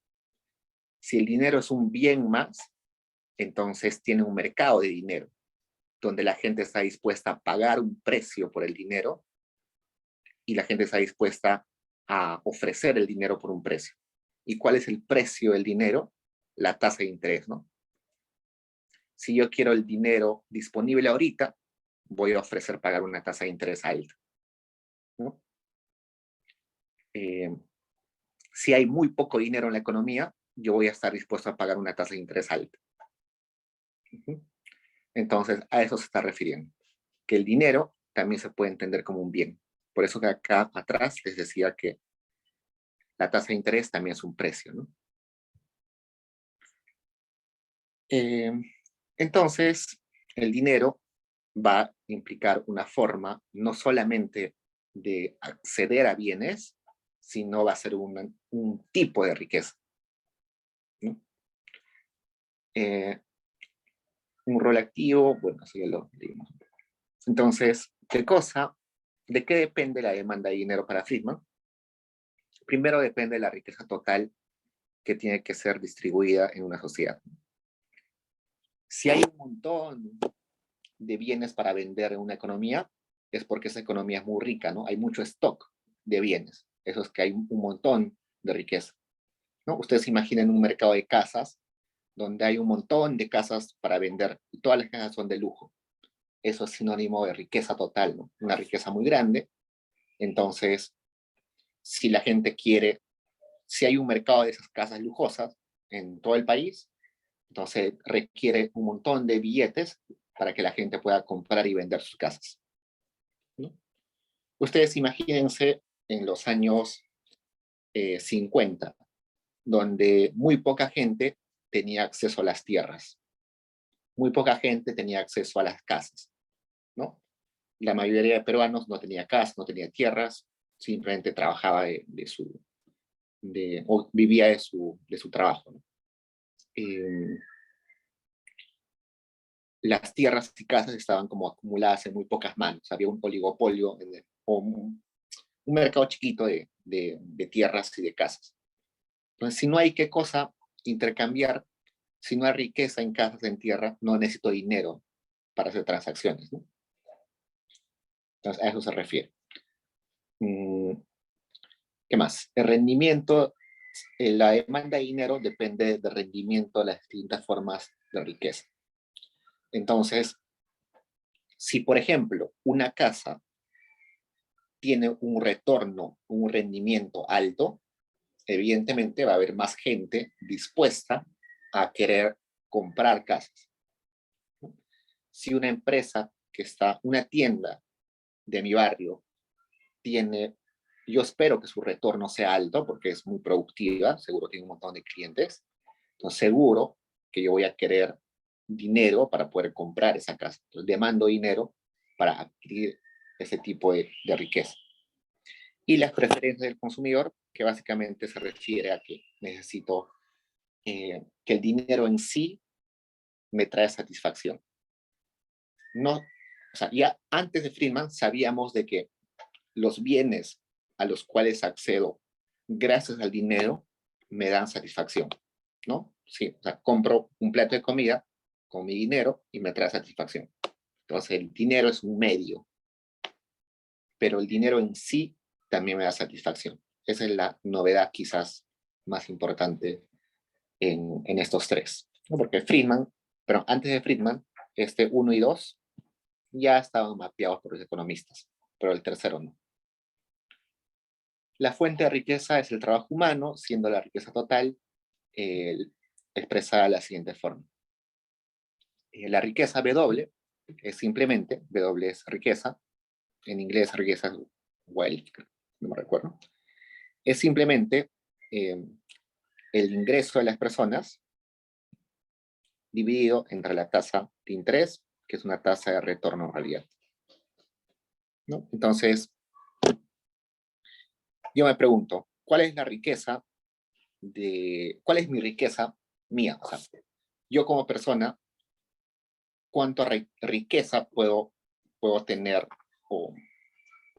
Si el dinero es un bien más, entonces tiene un mercado de dinero, donde la gente está dispuesta a pagar un precio por el dinero y la gente está dispuesta a ofrecer el dinero por un precio. ¿Y cuál es el precio del dinero? La tasa de interés, ¿no? Si yo quiero el dinero disponible ahorita, voy a ofrecer pagar una tasa de interés alta, ¿no? Si hay muy poco dinero en la economía, yo voy a estar dispuesto a pagar una tasa de interés alta. Entonces, a eso se está refiriendo, que el dinero también se puede entender como un bien. Por eso que acá atrás les decía que la tasa de interés también es un precio, ¿no? Entonces, el dinero va a implicar una forma no solamente de acceder a bienes, sino va a ser un tipo de riqueza, ¿no? Un rol activo, bueno, eso ya lo digamos. Entonces, ¿de qué depende la demanda de dinero para Friedman? Primero depende de la riqueza total que tiene que ser distribuida en una sociedad. Si hay un montón de bienes para vender en una economía, es porque esa economía es muy rica, ¿no? Hay mucho stock de bienes. Eso es que hay un montón de riqueza, ¿no? Ustedes imaginen un mercado de casas donde hay un montón de casas para vender y todas las casas son de lujo. Eso es sinónimo de riqueza total, ¿no? Una riqueza muy grande. Entonces, si la gente quiere, si hay un mercado de esas casas lujosas en todo el país, entonces requiere un montón de billetes para que la gente pueda comprar y vender sus casas, ¿no? Ustedes imagínense en los años 50, donde muy poca gente tenía acceso a las tierras, muy poca gente tenía acceso a las casas, ¿no? La mayoría de peruanos no tenía casas, no tenía tierras, simplemente trabajaba o vivía de su trabajo, ¿no? Las tierras y casas estaban como acumuladas en muy pocas manos, había un oligopolio o un mercado chiquito de tierras y de casas. Entonces, si no hay qué cosa intercambiar, si no hay riqueza en casas, en tierra, no necesito dinero para hacer transacciones, ¿no? Entonces, a eso se refiere. ¿Qué más? El rendimiento, la demanda de dinero depende del rendimiento de las distintas formas de riqueza. Entonces, Si, por ejemplo, una casa tiene un retorno, un rendimiento alto, evidentemente va a haber más gente dispuesta a querer comprar casas. Si una empresa que está, una tienda de mi barrio tiene, yo espero que su retorno sea alto porque es muy productiva, seguro tiene un montón de clientes, entonces seguro que yo voy a querer dinero para poder comprar esa casa. Entonces demando dinero para adquirir ese tipo de riqueza. Y las preferencias del consumidor, que básicamente se refiere a que necesito que el dinero en sí me trae satisfacción. No, o sea, ya antes de Friedman sabíamos de que los bienes a los cuales accedo gracias al dinero me dan satisfacción, ¿no? Sí, o sea, compro un plato de comida con mi dinero y me trae satisfacción. Entonces, el dinero es un medio, pero el dinero en sí también me da satisfacción. Esa es la novedad quizás más importante en estos tres, ¿no? Porque Friedman, pero antes de Friedman, este 1 y 2 ya estaban mapeados por los economistas, pero el tercero no. La fuente de riqueza es el trabajo humano, siendo la riqueza total expresada de la siguiente forma. La riqueza W es simplemente, W es riqueza, en inglés riqueza es wealth, no me recuerdo, es simplemente el ingreso de las personas dividido entre la tasa de interés, que es una tasa de retorno en realidad, ¿no? Entonces, yo me pregunto, ¿cuál es la riqueza cuál es mi riqueza mía? O sea, yo como persona, ¿cuánta riqueza puedo tener o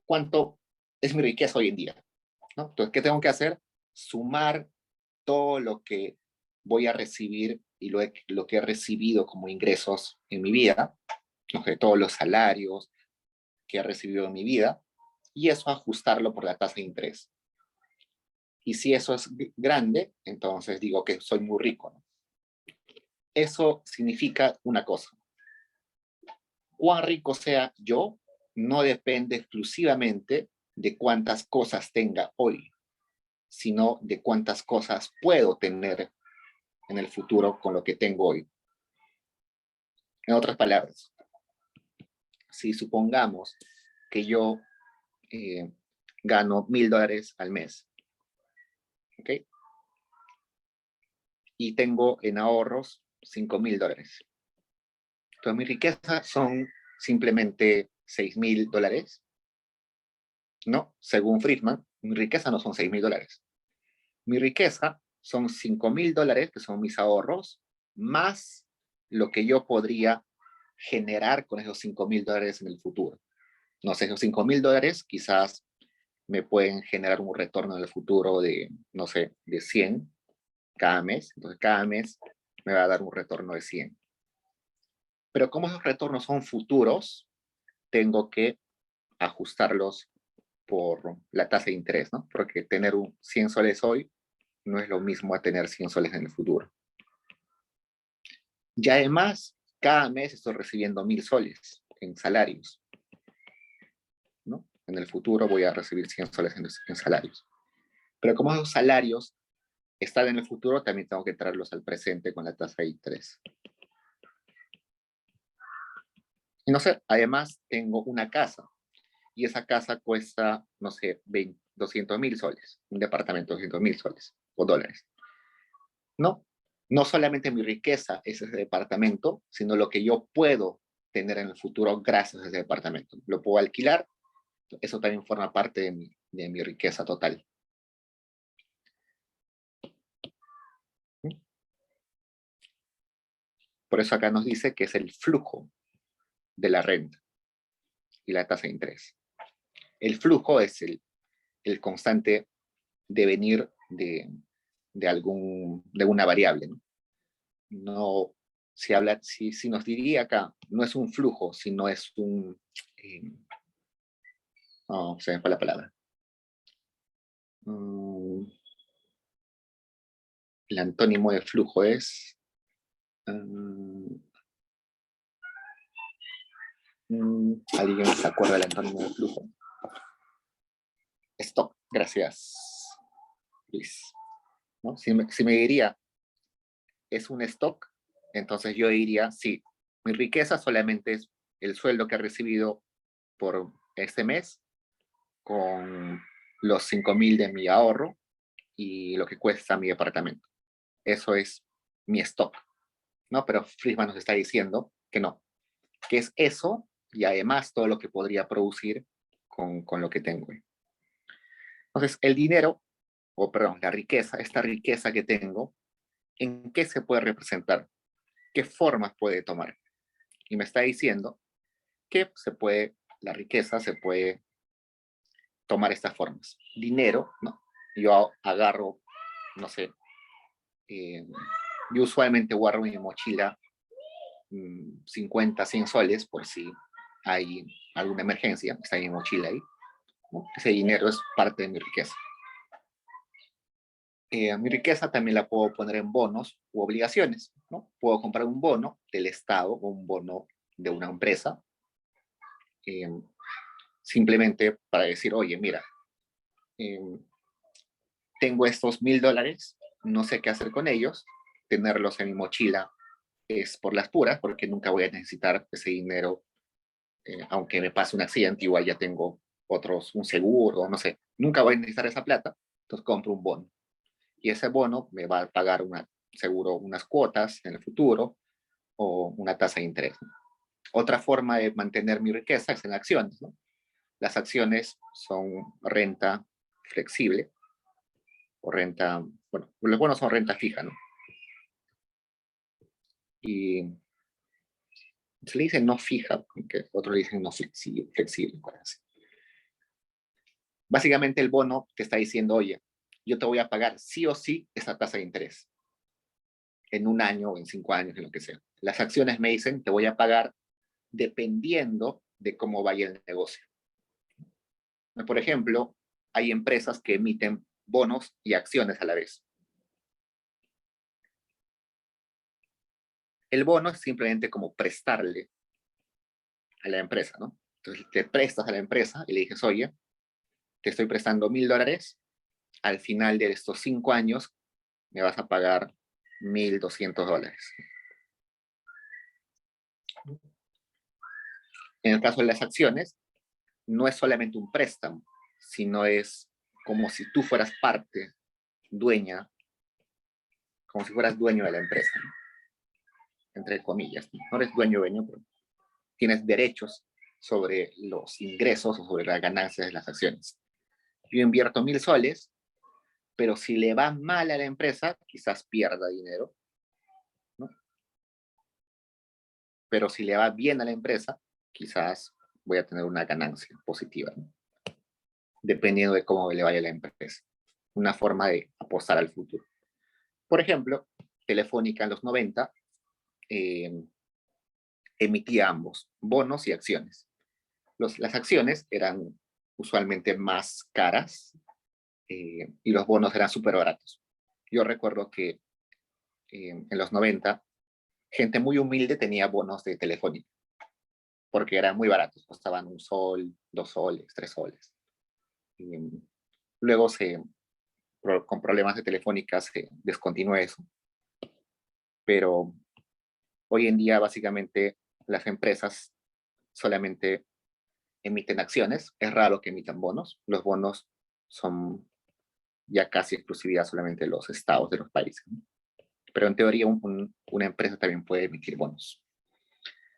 cuánto es mi riqueza hoy en día? ¿No? Entonces, ¿qué tengo que hacer? Sumar todo lo que voy a recibir y lo que he recibido como ingresos en mi vida, ¿no? Todos los salarios que he recibido en mi vida, y eso ajustarlo por la tasa de interés. Y si eso es grande, entonces digo que soy muy rico, ¿no? Eso significa una cosa. Cuán rico sea yo no depende exclusivamente de cuántas cosas tenga hoy, sino de cuántas cosas puedo tener en el futuro con lo que tengo hoy. En otras palabras, si supongamos que yo gano $1,000 al mes, ¿ok? Y tengo en ahorros $5,000. Entonces mi riqueza son simplemente $6,000, ¿no? Según Friedman, mi riqueza no son $6,000. Mi riqueza son $5,000, que son mis ahorros, más lo que yo podría generar con esos $5,000 en el futuro. No sé, esos $5,000 quizás me pueden generar un retorno en el futuro de, no sé, de 100 cada mes. Entonces, cada mes me va a dar un retorno de 100. Pero como esos retornos son futuros, tengo que ajustarlos por la tasa de interés, ¿no? Porque tener 100 soles hoy no es lo mismo a tener 100 soles en el futuro. Y además, cada mes estoy recibiendo 1,000 soles en salarios, ¿no? En el futuro voy a recibir 100 soles en salarios. Pero como esos salarios están en el futuro, también tengo que traerlos al presente con la tasa de interés. Y no sé, además tengo una casa y esa casa cuesta, no sé, 200,000 soles, un departamento de 200,000 soles o dólares. No, no solamente mi riqueza es ese departamento, sino lo que yo puedo tener en el futuro gracias a ese departamento. Lo puedo alquilar, eso también forma parte de mi riqueza total. Por eso acá nos dice que es el flujo de la renta y la tasa de interés. El flujo es el constante devenir de una variable, ¿no? No, si nos diría acá, no es un flujo, sino es no, se me fue la palabra. El antónimo de flujo es ¿Alguien se acuerda del antónimo de flujo? Stock, gracias, Luis. ¿No? Si me diría, ¿es un stock? Entonces yo diría, sí, mi riqueza solamente es el sueldo que he recibido por este mes con los 5.000 de mi ahorro y lo que cuesta mi departamento. Eso es mi stock, ¿no? Pero Friedman nos está diciendo que no, que es eso y además todo lo que podría producir con lo que tengo. Entonces, el dinero, o perdón, la riqueza, esta riqueza que tengo, ¿en qué se puede representar? ¿Qué formas puede tomar? Y me está diciendo que la riqueza se puede tomar estas formas. Dinero, ¿no? Yo agarro, no sé, yo usualmente guardo en mi mochila 50, 100 soles por si hay alguna emergencia, está en mi mochila ahí, ¿no? Ese dinero es parte de mi riqueza. Mi riqueza también la puedo poner en bonos u obligaciones, ¿no? Puedo comprar un bono del Estado o un bono de una empresa, simplemente para decir, oye, mira, eh, tengo estos $1.000, no sé qué hacer con ellos, tenerlos en mi mochila es por las puras, porque nunca voy a necesitar ese dinero, aunque me pase un accidente, igual ya tengo un seguro, no sé, nunca voy a necesitar esa plata, entonces compro un bono. Y ese bono me va a pagar seguro unas cuotas en el futuro o una tasa de interés, ¿no? Otra forma de mantener mi riqueza es en acciones, ¿no? Las acciones son renta flexible o renta, bueno, los bonos son renta fija, ¿no? Y se le dice no fija, aunque otros le dicen no flexible, flexible. Básicamente el bono te está diciendo, oye, yo te voy a pagar sí o sí esa tasa de interés en un año o en 5 años, en lo que sea. Las acciones me dicen, te voy a pagar dependiendo de cómo vaya el negocio. Por ejemplo, hay empresas que emiten bonos y acciones a la vez. El bono es simplemente como prestarle a la empresa, ¿no? Entonces te prestas a la empresa y le dices, oye, te estoy prestando $1.000, al final de estos 5 años me vas a pagar $1.200. En el caso de las acciones, no es solamente un préstamo, sino es como si tú fueras parte, dueña, como si fueras dueño de la empresa, ¿no? Entre comillas. No eres dueño, pero tienes derechos sobre los ingresos o sobre las ganancias de las acciones. Yo invierto 1.000 soles, pero si le va mal a la empresa, quizás pierda dinero, ¿no? Pero si le va bien a la empresa, quizás voy a tener una ganancia positiva, ¿no? Dependiendo de cómo le vaya a la empresa. Una forma de apostar al futuro. Por ejemplo, Telefónica en los 90 emitía ambos, bonos y acciones. Las acciones eran usualmente más caras y los bonos eran súper baratos. Yo recuerdo que en los 90, gente muy humilde tenía bonos de Telefónica, porque eran muy baratos, costaban 1 sol, 2 soles, 3 soles. Luego, con problemas de Telefónica, se descontinuó eso, pero hoy en día básicamente las empresas solamente emiten acciones, es raro que emitan bonos, los bonos son ya casi exclusividad solamente de los estados de los países, ¿no? Pero en teoría una empresa también puede emitir bonos.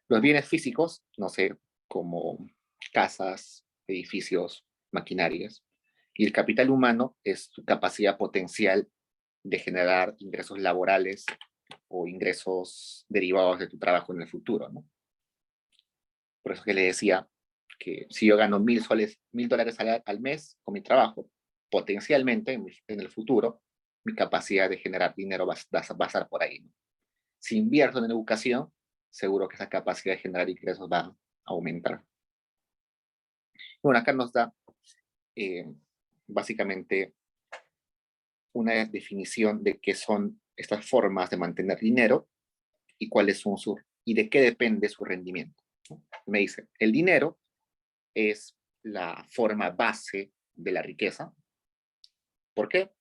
Los bienes físicos, no sé, como casas, edificios, maquinarias, y el capital humano es su capacidad potencial de generar ingresos laborales o ingresos derivados de tu trabajo en el futuro, ¿no? Por eso que le decía que si yo gano 1.000 soles, $1.000 al mes con mi trabajo, potencialmente en el futuro, mi capacidad de generar dinero va a estar por ahí, ¿no? Si invierto en educación, seguro que esa capacidad de generar ingresos va a aumentar. Bueno, acá nos da básicamente una definición de qué son estas formas de mantener dinero y cuáles son y de qué depende su rendimiento. Me dice, el dinero es la forma base de la riqueza. ¿Por qué?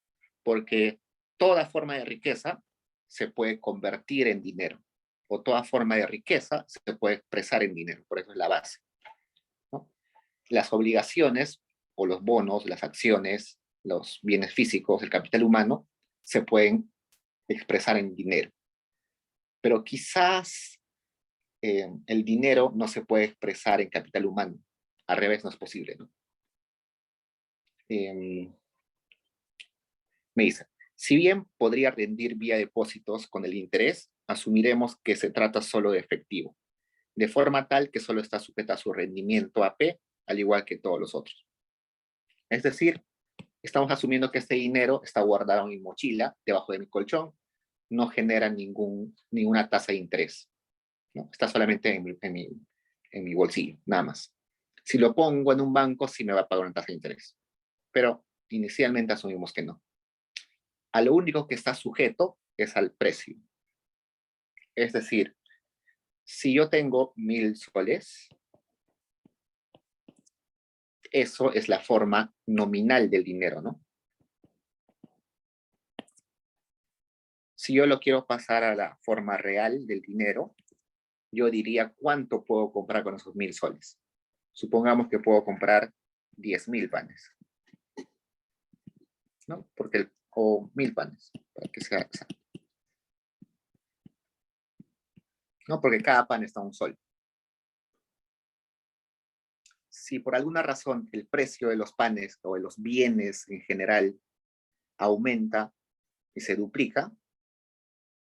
Porque toda forma de riqueza se puede convertir en dinero, o toda forma de riqueza se puede expresar en dinero, por eso es la base, ¿no? Las obligaciones o los bonos, las acciones, los bienes físicos, el capital humano, se pueden expresar en dinero. Pero quizás el dinero no se puede expresar en capital humano. Al revés, no es posible, ¿no? Me dice, si bien podría rendir vía depósitos con el interés, asumiremos que se trata solo de efectivo, de forma tal que solo está sujeta a su rendimiento AP, al igual que todos los otros. Es decir, estamos asumiendo que este dinero está guardado en mi mochila, debajo de mi colchón, no genera ninguna tasa de interés, ¿no? Está solamente en mi bolsillo, nada más. Si lo pongo en un banco, sí me va a pagar una tasa de interés, pero inicialmente asumimos que no. A lo único que está sujeto es al precio. Es decir, si yo tengo 1.000 soles, eso es la forma nominal del dinero, ¿no? Si yo lo quiero pasar a la forma real del dinero, yo diría cuánto puedo comprar con esos 1.000 soles. Supongamos que puedo comprar 10.000 panes, ¿no? O 1.000 panes, para que sea exacto, ¿no? Porque cada pan está a un sol. Si por alguna razón el precio de los panes o de los bienes en general aumenta y se duplica,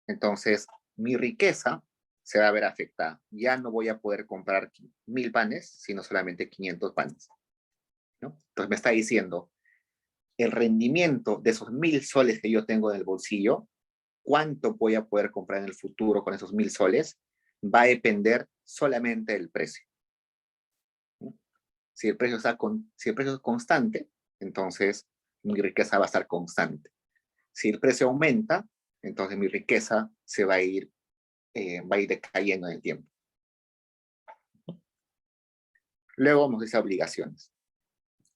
entonces mi riqueza se va a ver afectada. Ya no voy a poder comprar 1.000 panes, sino solamente 500 panes, ¿no? Entonces me está diciendo, el rendimiento de esos 1.000 soles que yo tengo en el bolsillo, cuánto voy a poder comprar en el futuro con esos 1.000 soles, va a depender solamente del precio, ¿no? Si el precio es constante, entonces mi riqueza va a estar constante. Si el precio aumenta, entonces mi riqueza va a ir decayendo en el tiempo. Luego nos dice obligaciones.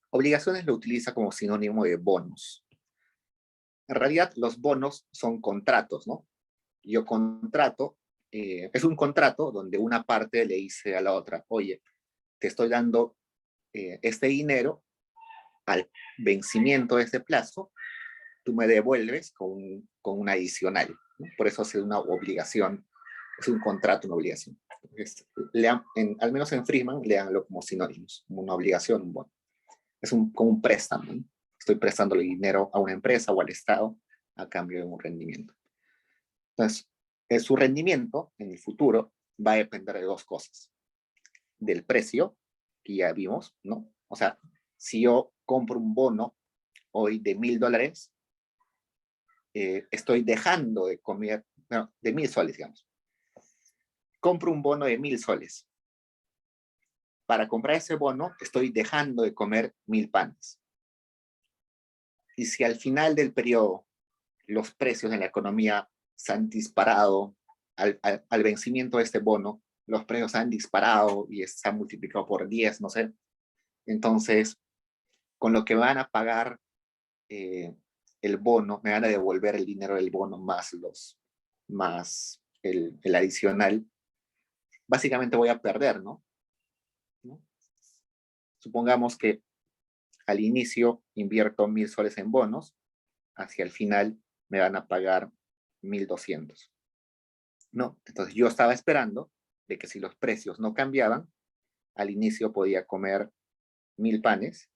Obligaciones lo utiliza como sinónimo de bonos. En realidad, los bonos son contratos, ¿no? Yo contrato, es un contrato donde una parte le dice a la otra, oye, te estoy dando este dinero al vencimiento de este plazo, tú me devuelves con un adicional, ¿no? Por eso es una obligación, es un contrato, una obligación. Entonces, al menos en Friedman, leanlo como sinónimos, como una obligación, un bono. Es como un préstamo, ¿no? Estoy prestando dinero a una empresa o al Estado a cambio de un rendimiento. Entonces, su rendimiento en el futuro va a depender de dos cosas. Del precio, que ya vimos, ¿no? O sea, si yo compro un bono hoy de $1.000, estoy dejando de comer, no, de 1.000 soles, digamos. Compro un bono de 1.000 soles. Para comprar ese bono, estoy dejando de comer 1.000 panes. Y si al final del periodo los precios en la economía se han disparado, al vencimiento de este bono, los precios han disparado y se han multiplicado por 10, no sé. Entonces, con lo que van a pagar el bono, me van a devolver el dinero del bono más el adicional, básicamente voy a perder, ¿no? Supongamos que al inicio invierto 1.000 soles en bonos, hacia el final me van a pagar 1.200, ¿no? Entonces yo estaba esperando de que si los precios no cambiaban, al inicio podía comer 1.000 panes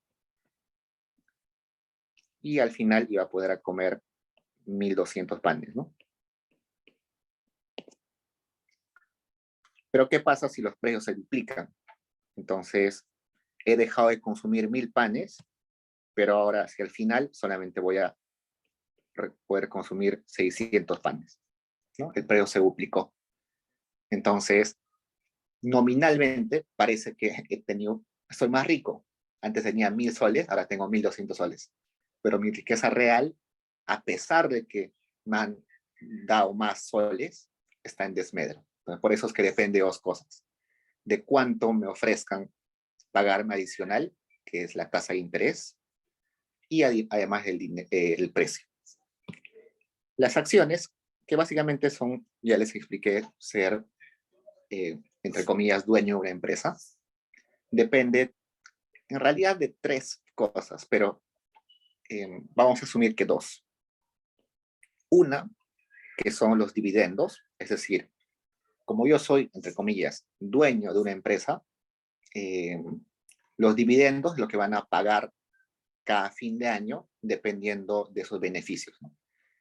y al final iba a poder comer 1.200 panes, ¿no? Pero ¿qué pasa si los precios se duplican? Entonces he dejado de consumir 1.000 panes, pero ahora hacia el final solamente voy a poder consumir 600 panes, ¿no? El precio se duplicó. Entonces, nominalmente parece que soy más rico. Antes tenía 1.000 soles, ahora tengo 1.200 soles. Pero mi riqueza real, a pesar de que me han dado más soles, está en desmedro. Entonces, por eso es que depende de dos cosas. de cuánto me ofrezcan pagarme adicional, que es la tasa de interés, y además el precio. Las acciones, que básicamente son, ya les expliqué, ser, entre comillas, dueño de una empresa, depende en realidad de tres cosas, pero vamos a asumir que dos. Una, que son los dividendos, es decir, como yo soy, entre comillas, dueño de una empresa, los dividendos lo que van a pagar cada fin de año dependiendo de esos beneficios, ¿no?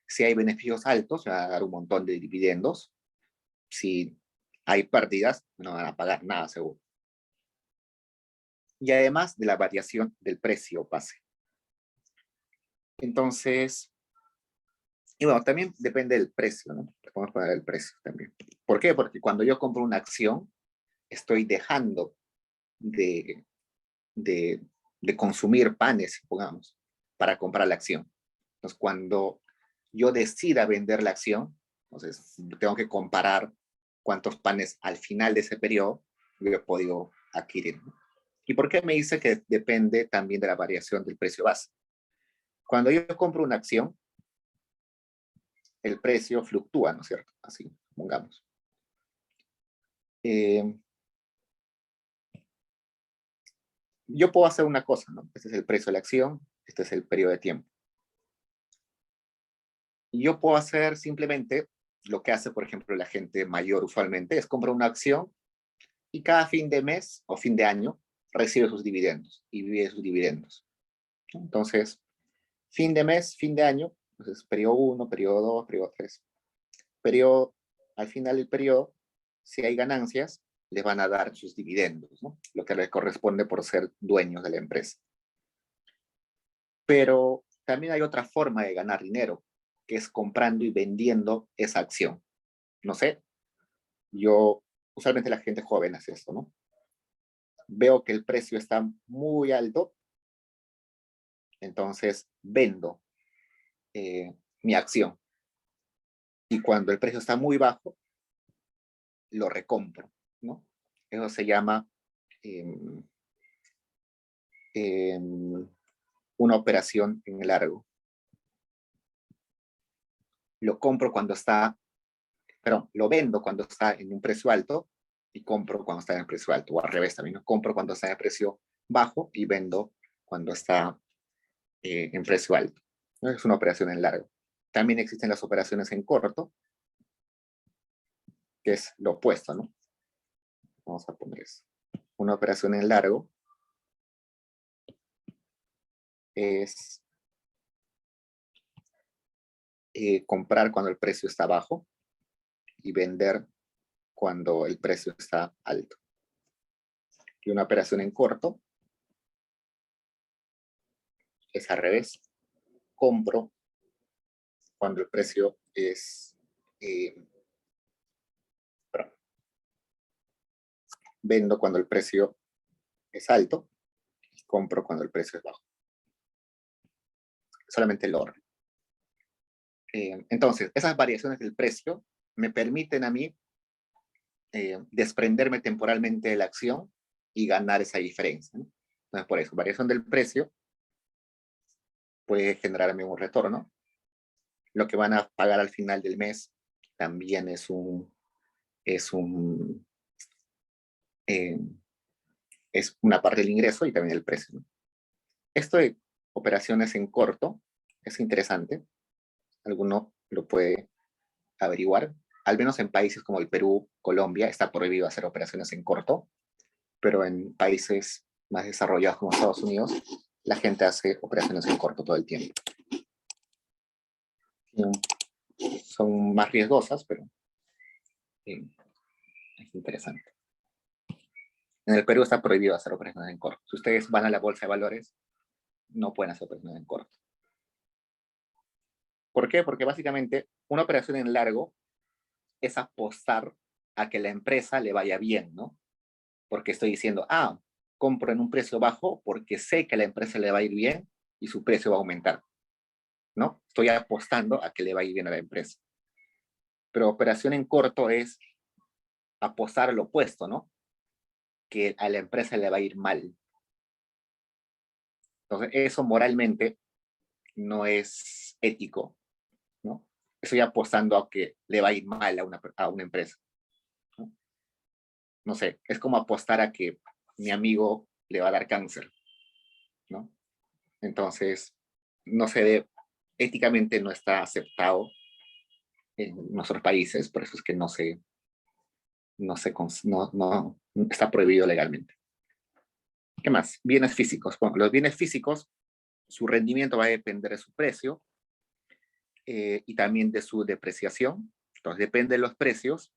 Si hay beneficios altos, se van a dar un montón de dividendos. Si hay pérdidas, no van a pagar nada seguro. Y además de la variación del precio base. Entonces, y bueno, también depende del precio, ¿no? Podemos poner el precio también. ¿Por qué? Porque cuando yo compro una acción, estoy dejando de, de, de consumir panes, supongamos, para comprar la acción. Entonces, cuando yo decida vender la acción, entonces tengo que comparar cuántos panes al final de ese periodo yo he podido adquirir, ¿no? ¿Y por qué me dice que depende también de la variación del precio base? Cuando yo compro una acción, el precio fluctúa, ¿no es cierto? Así, pongamos. Yo puedo hacer una cosa, ¿no? Este es el precio de la acción, este es el periodo de tiempo. Y yo puedo hacer simplemente lo que hace, por ejemplo, la gente mayor usualmente, es comprar una acción y cada fin de mes o fin de año recibe sus dividendos y vive sus dividendos. Entonces, fin de mes, fin de año, entonces periodo 1, periodo 2, periodo 3. Periodo, al final del periodo, si hay ganancias, les van a dar sus dividendos, ¿no? Lo que les corresponde por ser dueños de la empresa. Pero también hay otra forma de ganar dinero, que es comprando y vendiendo esa acción. No sé, yo, usualmente la gente joven hace esto, ¿no? Veo que el precio está muy alto, entonces vendo mi acción. Y cuando el precio está muy bajo, lo recompro, ¿no? Eso se llama eh, eh, una operación en largo. Lo compro cuando está, perdón, lo vendo cuando está en un precio alto y compro cuando está en el precio alto, o al revés también, ¿no? Compro cuando está en el precio bajo y vendo cuando está en precio alto, ¿no? Es una operación en largo. También existen las operaciones en corto, que es lo opuesto, ¿no? Vamos a poner eso. Una operación en largo es comprar cuando el precio está bajo y vender cuando el precio está alto. Y una operación en corto es al revés. Compro cuando el precio es, perdón, vendo cuando el precio es alto y compro cuando el precio es bajo. Solamente el orden. Entonces, esas variaciones del precio me permiten a mí desprenderme temporalmente de la acción y ganar esa diferencia, ¿no? Entonces, por eso, variación del precio puede generarme un retorno. Lo que van a pagar al final del mes también es eh, es una parte del ingreso y también el precio, ¿no? Esto de operaciones en corto es interesante. Alguno lo puede averiguar. Al menos en países como el Perú, Colombia, está prohibido hacer operaciones en corto, pero en países más desarrollados como Estados Unidos, la gente hace operaciones en corto todo el tiempo. Son más riesgosas, pero es interesante. En el Perú está prohibido hacer operaciones en corto. Si ustedes van a la bolsa de valores, no pueden hacer operaciones en corto. ¿Por qué? Porque básicamente una operación en largo es apostar a que la empresa le vaya bien, ¿no? Porque estoy diciendo, compro en un precio bajo porque sé que a la empresa le va a ir bien y su precio va a aumentar, ¿no? Estoy apostando a que le va a ir bien a la empresa. Pero operación en corto es apostar al opuesto, ¿no? que a la empresa le va a ir mal. Entonces, eso moralmente no es ético, ¿no? Estoy apostando a que le va a ir mal a una empresa, ¿no? No sé, es como apostar a que mi amigo le va a dar cáncer, ¿no? Entonces, no se debe, éticamente no está aceptado en nuestros países, por eso es que no está prohibido legalmente. ¿Qué más? Bienes físicos. Bueno, los bienes físicos, su rendimiento va a depender de su precio y también de su depreciación. Entonces, depende de los precios,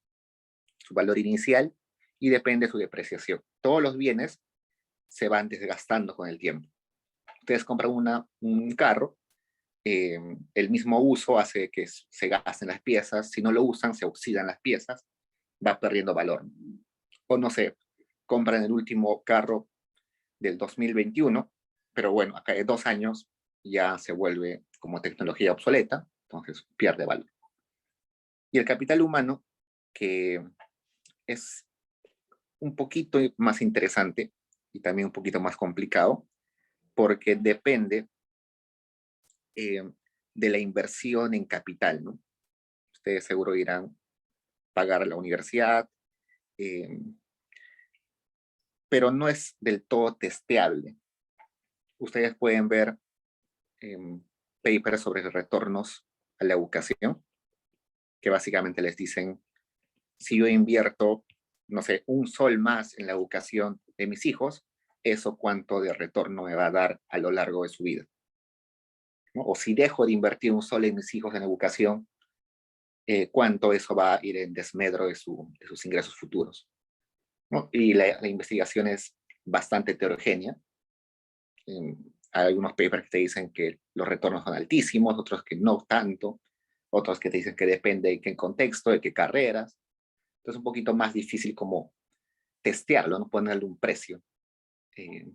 su valor inicial y depende de su depreciación. Todos los bienes se van desgastando con el tiempo. Ustedes compran un carro, el mismo uso hace que se gasten las piezas, si no lo usan se oxidan las piezas, va perdiendo valor. O no sé, compran el último carro del 2021, pero bueno, acá de 2 años ya se vuelve como tecnología obsoleta, entonces pierde valor. Y el capital humano, que es un poquito más interesante y también un poquito más complicado, porque depende de la inversión en capital, ¿no? Ustedes seguro irán pagar la universidad, eh, pero no es del todo testeable. Ustedes pueden ver eh, papers sobre retornos a la educación, que básicamente les dicen, si yo invierto, no sé, un sol más en la educación de mis hijos, eso cuánto de retorno me va a dar a lo largo de su vida, ¿no? O si dejo de invertir un sol en mis hijos en educación, cuánto eso va a ir en desmedro de sus ingresos futuros, ¿no? Y la investigación es bastante heterogénea. Hay algunos papers que te dicen que los retornos son altísimos, otros que no tanto, otros que te dicen que depende de qué contexto, de qué carreras. Entonces es un poquito más difícil como testearlo, no ponerle un precio. Eh,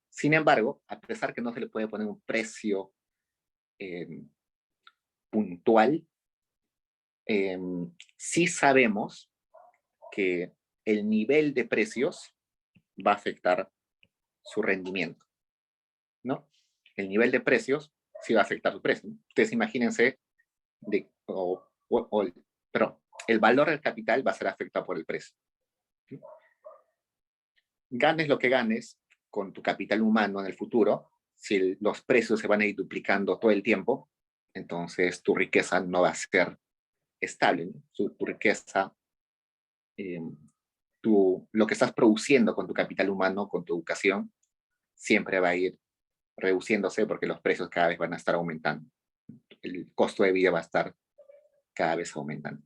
Sin embargo, a pesar que no se le puede poner un precio eh, puntual, eh, sí sabemos que el nivel de precios va a afectar su rendimiento, ¿no? El nivel de precios sí va a afectar su precio, ¿no? Ustedes imagínense, pero el valor del capital va a ser afectado por el precio, ¿no? Ganes lo que ganes con tu capital humano en el futuro, si los precios se van a ir duplicando todo el tiempo, entonces tu riqueza no va a ser estable, ¿no? Tu riqueza, eh, lo que estás produciendo con tu capital humano, con tu educación, siempre va a ir reduciéndose porque los precios cada vez van a estar aumentando. El costo de vida va a estar cada vez aumentando.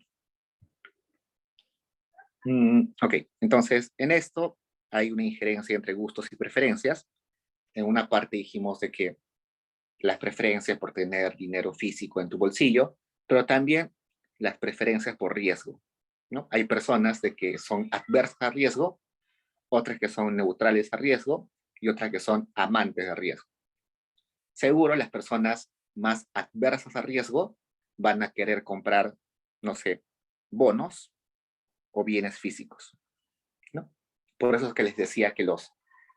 Ok, entonces en esto hay una injerencia entre gustos y preferencias. En una parte dijimos de que las preferencias por tener dinero físico en tu bolsillo, pero también las preferencias por riesgo, ¿no? Hay personas de que son adversas a riesgo, otras que son neutrales a riesgo y otras que son amantes de riesgo. Seguro las personas más adversas a riesgo van a querer comprar, no sé, bonos o bienes físicos, ¿no? Por eso es que les decía que los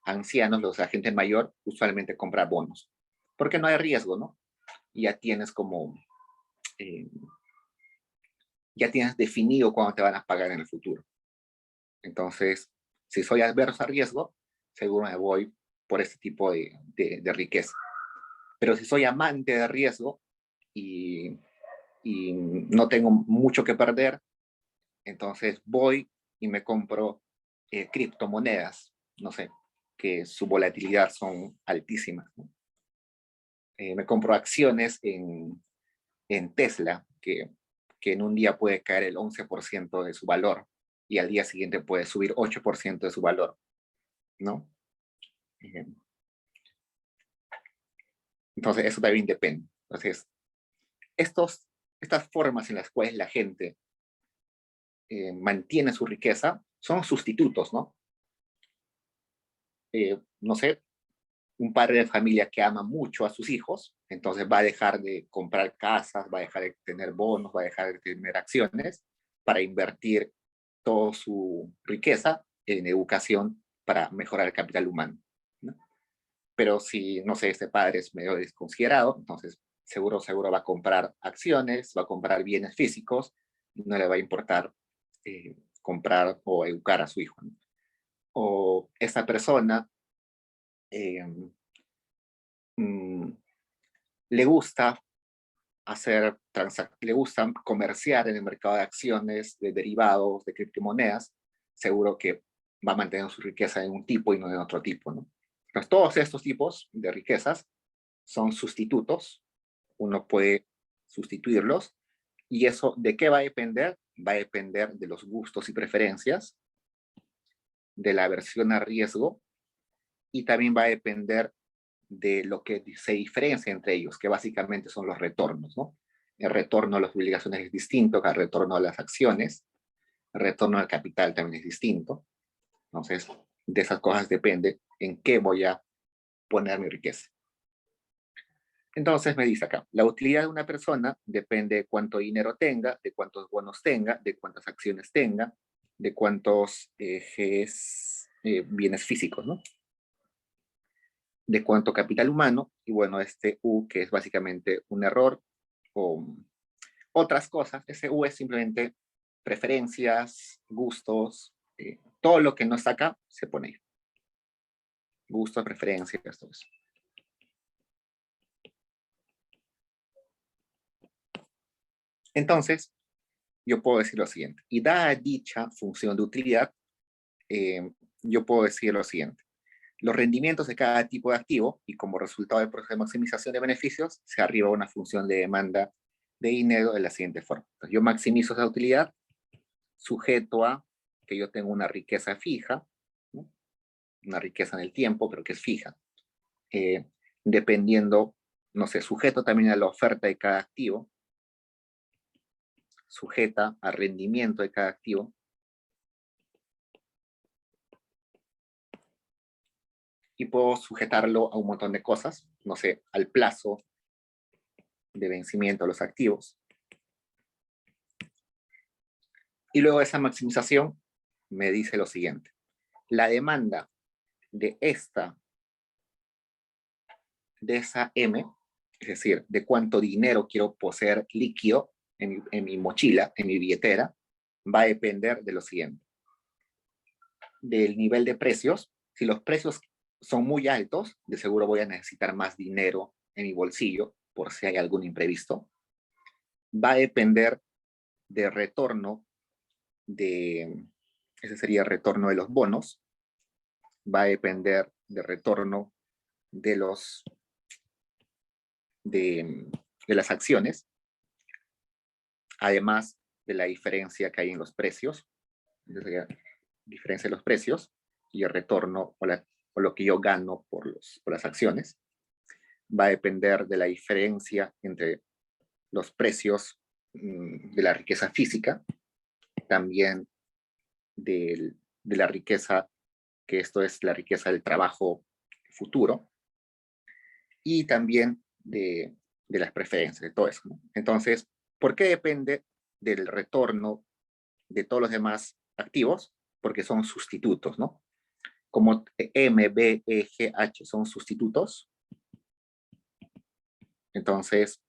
ancianos, los agentes mayor, usualmente compran bonos, porque no hay riesgo, ¿no? Y ya tienes como, eh, ya tienes definido cuándo te van a pagar en el futuro. Entonces, si soy adverso a riesgo, seguro me voy por este tipo de riqueza. Pero si soy amante de riesgo y, y no tengo mucho que perder, entonces voy y me compro criptomonedas, no sé, que su volatilidad son altísimas, ¿no? Me compro acciones en Tesla, que en un día puede caer el 11% de su valor y al día siguiente puede subir 8% de su valor, ¿no? Eh, Entonces, eso también depende. Entonces, estas formas en las cuales la gente mantiene su riqueza son sustitutos, ¿no? No sé, un padre de familia que ama mucho a sus hijos, entonces va a dejar de comprar casas, va a dejar de tener bonos, va a dejar de tener acciones para invertir toda su riqueza en educación para mejorar el capital humano, ¿no? Pero si, no sé, este padre es medio desconsiderado, entonces seguro va a comprar acciones, va a comprar bienes físicos, no le va a importar comprar o educar a su hijo, ¿no? O esa persona eh, mm, le gusta le gusta comerciar en el mercado de acciones, de derivados, de criptomonedas, seguro que va a mantener su riqueza en un tipo y no en otro tipo, ¿no? Entonces, todos estos tipos de riquezas son sustitutos, uno puede sustituirlos, y eso, ¿de qué va a depender? Va a depender de los gustos y preferencias, de la aversión a riesgo, y también va a depender de lo que se diferencia entre ellos, que básicamente son los retornos, ¿no? El retorno a las obligaciones es distinto que el retorno a las acciones, el retorno al capital también es distinto. Entonces, de esas cosas depende en qué voy a poner mi riqueza. Entonces me dice acá, la utilidad de una persona depende de cuánto dinero tenga, de cuántos bonos tenga, de cuántas acciones tenga, de cuántos bienes físicos, ¿no? De cuánto capital humano, y bueno, este U, que es básicamente un error, o otras cosas, ese U es simplemente preferencias, gustos, todo lo que no está acá se pone ahí. Gustos, preferencias, todo eso. Entonces, yo puedo decir lo siguiente, y dada dicha función de utilidad, yo puedo decir lo siguiente. Los rendimientos de cada tipo de activo y como resultado del proceso de maximización de beneficios, se arriba una función de demanda de dinero de la siguiente forma. Entonces, yo maximizo esa utilidad sujeto a que yo tengo una riqueza fija, ¿no? Una riqueza en el tiempo, pero que es fija, dependiendo, no sé, sujeto también a la oferta de cada activo, sujeta al rendimiento de cada activo, y puedo sujetarlo a un montón de cosas, no sé, al plazo de vencimiento de los activos. Y luego esa maximización me dice lo siguiente. La demanda de esa M, es decir, de cuánto dinero quiero poseer líquido en mi mochila, en mi billetera, va a depender de lo siguiente. Del nivel de precios. Si los precios son muy altos, de seguro voy a necesitar más dinero en mi bolsillo por si hay algún imprevisto. Va a depender de retorno ese sería el retorno de los bonos. Va a depender de retorno de las acciones, además de la diferencia que hay en los precios, diferencia de los precios y el retorno o lo que yo gano por las acciones. Va a depender de la diferencia entre los precios de la riqueza física, también de la riqueza, que esto es la riqueza del trabajo futuro, y también de las preferencias, de todo eso, ¿no? Entonces, ¿por qué depende del retorno de todos los demás activos? Porque son sustitutos, ¿no? Como M, B, E, G, H son sustitutos. Entonces,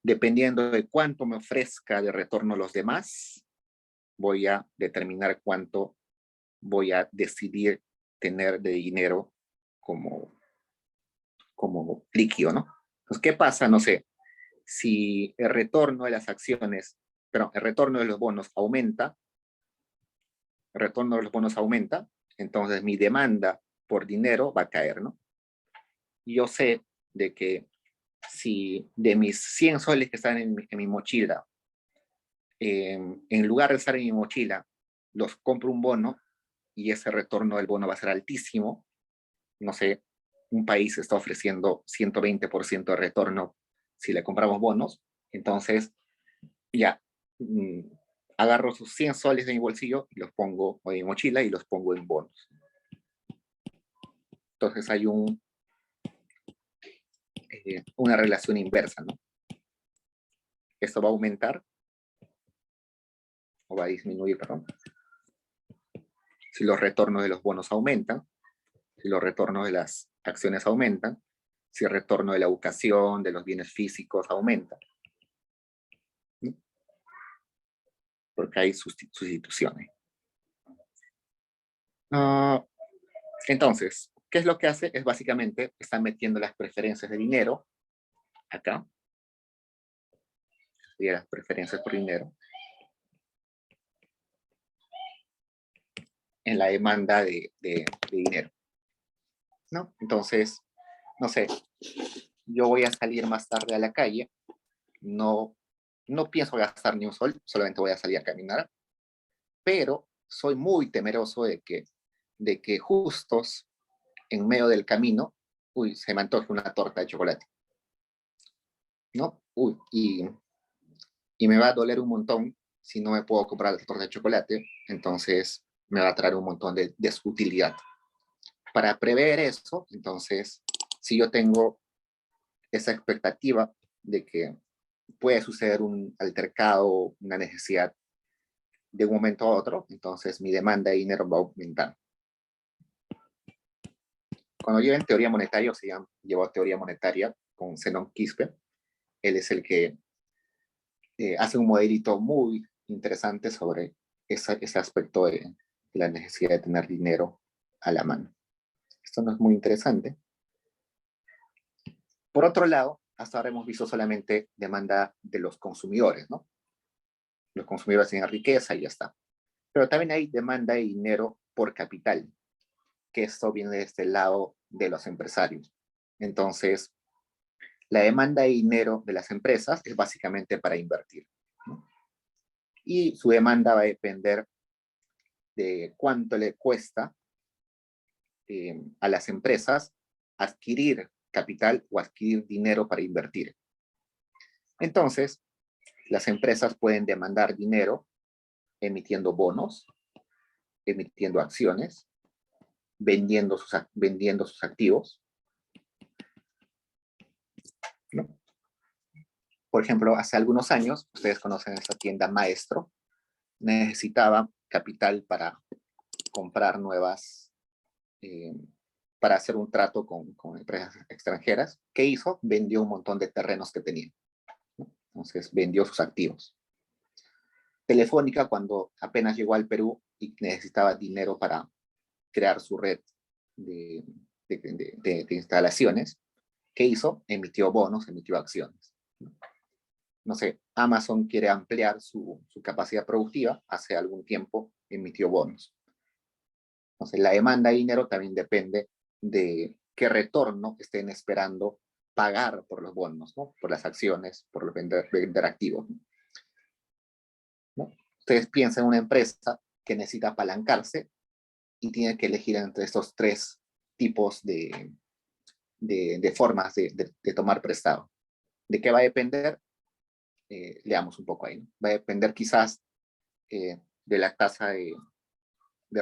dependiendo de cuánto me ofrezca de retorno los demás, voy a determinar cuánto voy a decidir tener de dinero como líquido, ¿no? Entonces, ¿qué pasa? No sé, si el retorno de las acciones, perdón, el retorno de los bonos aumenta, el retorno de los bonos aumenta, entonces mi demanda por dinero va a caer, ¿no? Y yo sé de que si de mis 100 soles que están en mi mochila, en lugar de estar en mi mochila, los compro un bono y ese retorno del bono va a ser altísimo, no sé, un país está ofreciendo 120% de retorno si le compramos bonos, entonces ya, agarro sus 100 soles de mi bolsillo y los pongo en mi mochila y los pongo en bonos. Entonces hay una relación inversa, ¿no? Esto va a aumentar o va a disminuir, perdón. si los retornos de los bonos aumentan, si los retornos de las acciones aumentan, si el retorno de la educación, de los bienes físicos aumenta. ¿Sí? Porque hay sustituciones. Entonces, ¿qué es lo que hace? Es básicamente, está metiendo las preferencias de dinero acá. Y las preferencias por dinero. En la demanda de dinero. ¿No? Entonces, no sé, yo voy a salir más tarde a la calle, no pienso gastar ni un sol, solamente voy a salir a caminar, pero soy muy temeroso de que justos en medio del camino, se me antoje una torta de chocolate, ¿no? Y me va a doler un montón si no me puedo comprar la torta de chocolate, entonces me va a traer un montón de desutilidad. Para prever eso, entonces, si yo tengo esa expectativa de que puede suceder un altercado, una necesidad de un momento a otro, entonces mi demanda de dinero va a aumentar. Cuando yo en teoría monetaria, o sea, llevo teoría monetaria con Zenón Quispe, él es el que hace un modelito muy interesante sobre ese aspecto de la necesidad de tener dinero a la mano. Esto no es muy interesante. Por otro lado, hasta ahora hemos visto solamente demanda de los consumidores, ¿no? Los consumidores tienen riqueza y ya está. Pero también hay demanda de dinero por capital, que esto viene de este lado de los empresarios. Entonces, la demanda de dinero de las empresas es básicamente para invertir, ¿no? Y su demanda va a depender de cuánto le cuesta a las empresas adquirir capital o adquirir dinero para invertir. Entonces, las empresas pueden demandar dinero emitiendo bonos, emitiendo acciones, vendiendo sus activos, ¿no? Por ejemplo, hace algunos años, ustedes conocen esta tienda Maestro, necesitaba capital para comprar nuevas, para hacer un trato con empresas extranjeras. ¿Qué hizo? Vendió un montón de terrenos que tenía, ¿no? Entonces, vendió sus activos. Telefónica, cuando apenas llegó al Perú y necesitaba dinero para crear su red de instalaciones, ¿qué hizo? Emitió bonos, emitió acciones. No sé, Amazon quiere ampliar su capacidad productiva, hace algún tiempo emitió bonos. Entonces, la demanda de dinero también depende de qué retorno estén esperando pagar por los bonos, ¿no? Por las acciones, por vender activos, ¿no? Ustedes piensan en una empresa que necesita apalancarse y tiene que elegir entre estos tres tipos de formas de tomar prestado. ¿De qué va a depender? Leamos un poco ahí, ¿no? Va a depender quizás de la tasa de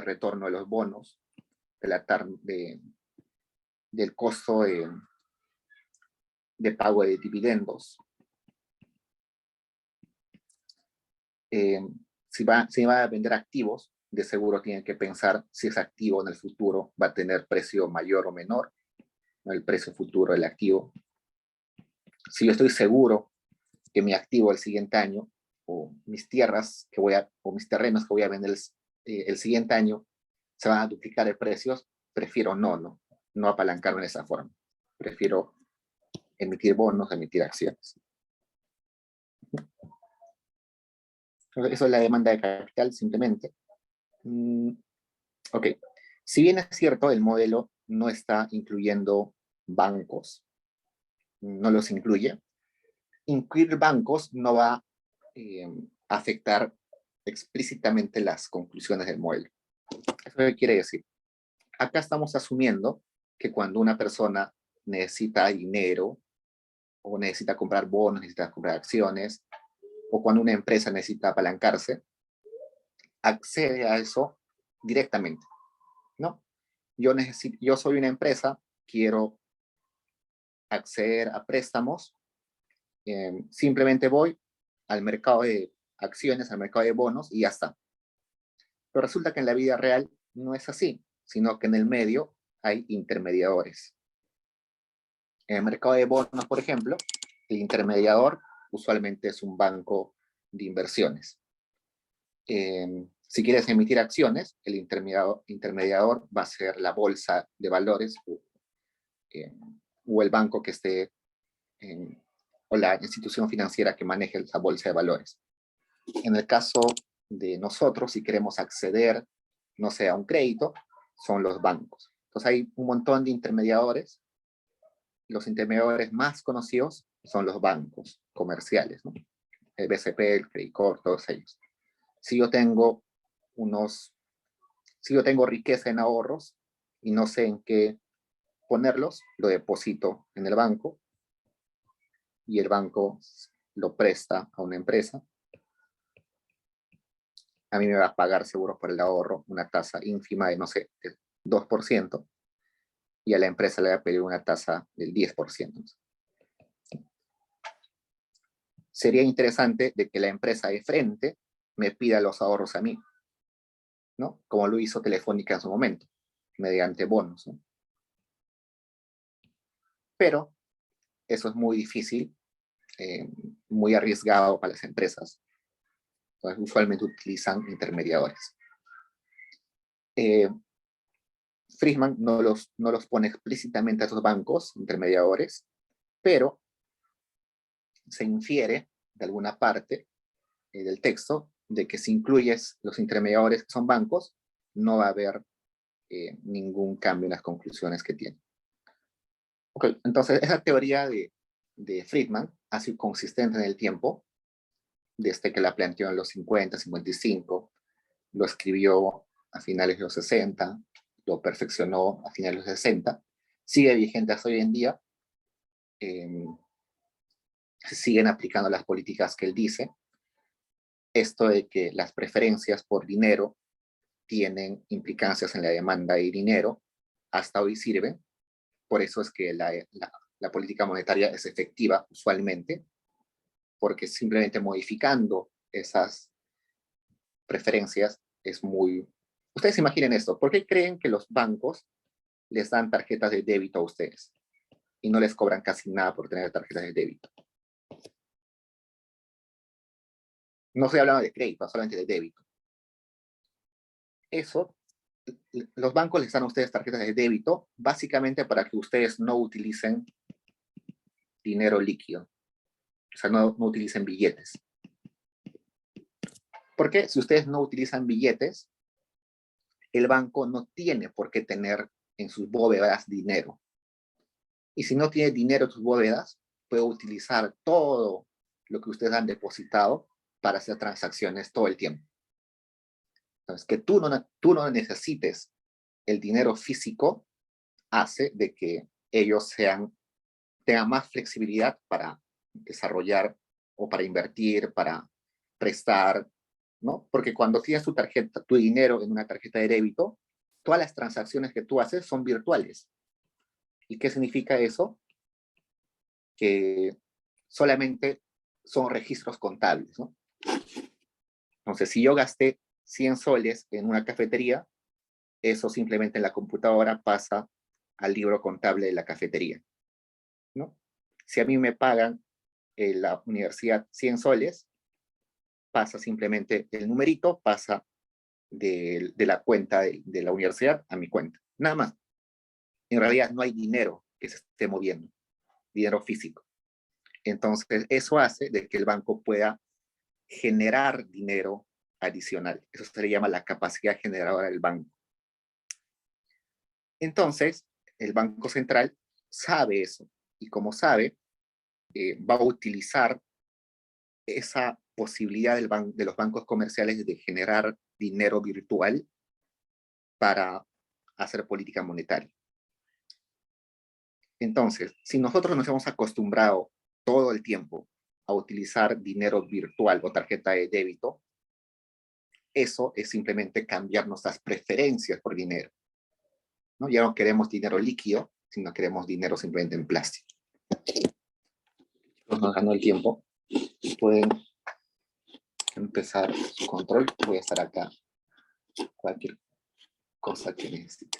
retorno de los bonos, del costo de pago de dividendos. Si va a vender activos, de seguro tienen que pensar si ese activo en el futuro va a tener precio mayor o menor, ¿no? El precio futuro del activo. Si yo estoy seguro que mi activo el siguiente año, o mis tierras o mis terrenos que voy a vender el siguiente año, se van a duplicar de precios, prefiero no apalancarme de esa forma. Prefiero emitir bonos, emitir acciones. Eso es la demanda de capital, simplemente. Ok. Si bien es cierto, el modelo no está incluyendo bancos, no los incluye. Incluir bancos no va a afectar explícitamente las conclusiones del modelo. ¿Eso qué quiere decir? Acá estamos asumiendo que cuando una persona necesita dinero, o necesita comprar bonos, necesita comprar acciones, o cuando una empresa necesita apalancarse, accede a eso directamente, ¿no? Yo soy una empresa, quiero acceder a préstamos, simplemente voy al mercado de acciones, al mercado de bonos y ya está. Pero resulta que en la vida real no es así, sino que en el medio hay intermediadores. En el mercado de bonos, por ejemplo, el intermediador usualmente es un banco de inversiones. Si quieres emitir acciones, el intermediador va a ser la bolsa de valores o el banco que esté, o la institución financiera que maneje esa bolsa de valores. En el caso de nosotros, si queremos acceder, no sé, a un crédito, son los bancos. Entonces hay un montón de intermediadores. Los intermediadores más conocidos son los bancos comerciales, ¿no? El BCP, el Credicorp, todos ellos. Si yo tengo riqueza en ahorros y no sé en qué ponerlos, lo deposito en el banco y el banco lo presta a una empresa. A mí me va a pagar seguros por el ahorro una tasa ínfima de, no sé, del 2%, y a la empresa le va a pedir una tasa del 10%. Sería interesante de que la empresa de frente me pida los ahorros a mí, ¿no? Como lo hizo Telefónica en su momento, mediante bonos, ¿no? Pero eso es muy difícil, muy arriesgado para las empresas. Entonces, usualmente utilizan intermediadores. Friedman no los pone explícitamente a esos bancos intermediadores, pero se infiere de alguna parte del texto de que si incluyes los intermediadores que son bancos, no va a haber ningún cambio en las conclusiones que tiene. Okay, entonces, esa teoría de Friedman ha sido consistente en el tiempo, desde que la planteó en los 50, 55, lo escribió a finales de los 60, lo perfeccionó a finales de los 60, sigue vigente hasta hoy en día, se siguen aplicando las políticas que él dice. Esto de que las preferencias por dinero tienen implicancias en la demanda de dinero, hasta hoy sirve. Por eso es que la política monetaria es efectiva usualmente, porque simplemente modificando esas preferencias es muy... Ustedes imaginen esto, ¿por qué creen que los bancos les dan tarjetas de débito a ustedes y no les cobran casi nada por tener tarjetas de débito? No estoy hablando de crédito, solamente de débito. Eso, los bancos les dan a ustedes tarjetas de débito básicamente para que ustedes no utilicen dinero líquido, o sea, no utilicen billetes. Porque si ustedes no utilizan billetes, el banco no tiene por qué tener en sus bóvedas dinero. Y si no tiene dinero en sus bóvedas, puede utilizar todo lo que ustedes han depositado para hacer transacciones todo el tiempo. Entonces, que tú no necesites el dinero físico hace de que ellos tengan más flexibilidad para desarrollar o para invertir, para prestar, ¿no? Porque cuando tienes tu dinero en una tarjeta de débito, todas las transacciones que tú haces son virtuales. ¿Y qué significa eso? Que solamente son registros contables, ¿no? Entonces, si yo gasté 100 soles en una cafetería, eso simplemente en la computadora pasa al libro contable de la cafetería, ¿no? Si a mí me pagan en la universidad 100 soles, pasa simplemente el numerito, pasa de la cuenta de la universidad a mi cuenta. Nada más. En realidad no hay dinero que se esté moviendo, dinero físico. Entonces, eso hace de que el banco pueda generar dinero adicional. Eso se le llama la capacidad generadora del banco. Entonces, el Banco Central sabe eso, y como sabe, va a utilizar esa posibilidad de los bancos comerciales de generar dinero virtual para hacer política monetaria. Entonces, si nosotros nos hemos acostumbrado todo el tiempo a utilizar dinero virtual o tarjeta de débito, eso es simplemente cambiar nuestras preferencias por dinero, ¿no? Ya no queremos dinero líquido, sino queremos dinero simplemente en plástico. Nos ganó el tiempo. Pueden empezar su control. Voy a estar acá. Cualquier cosa que necesite.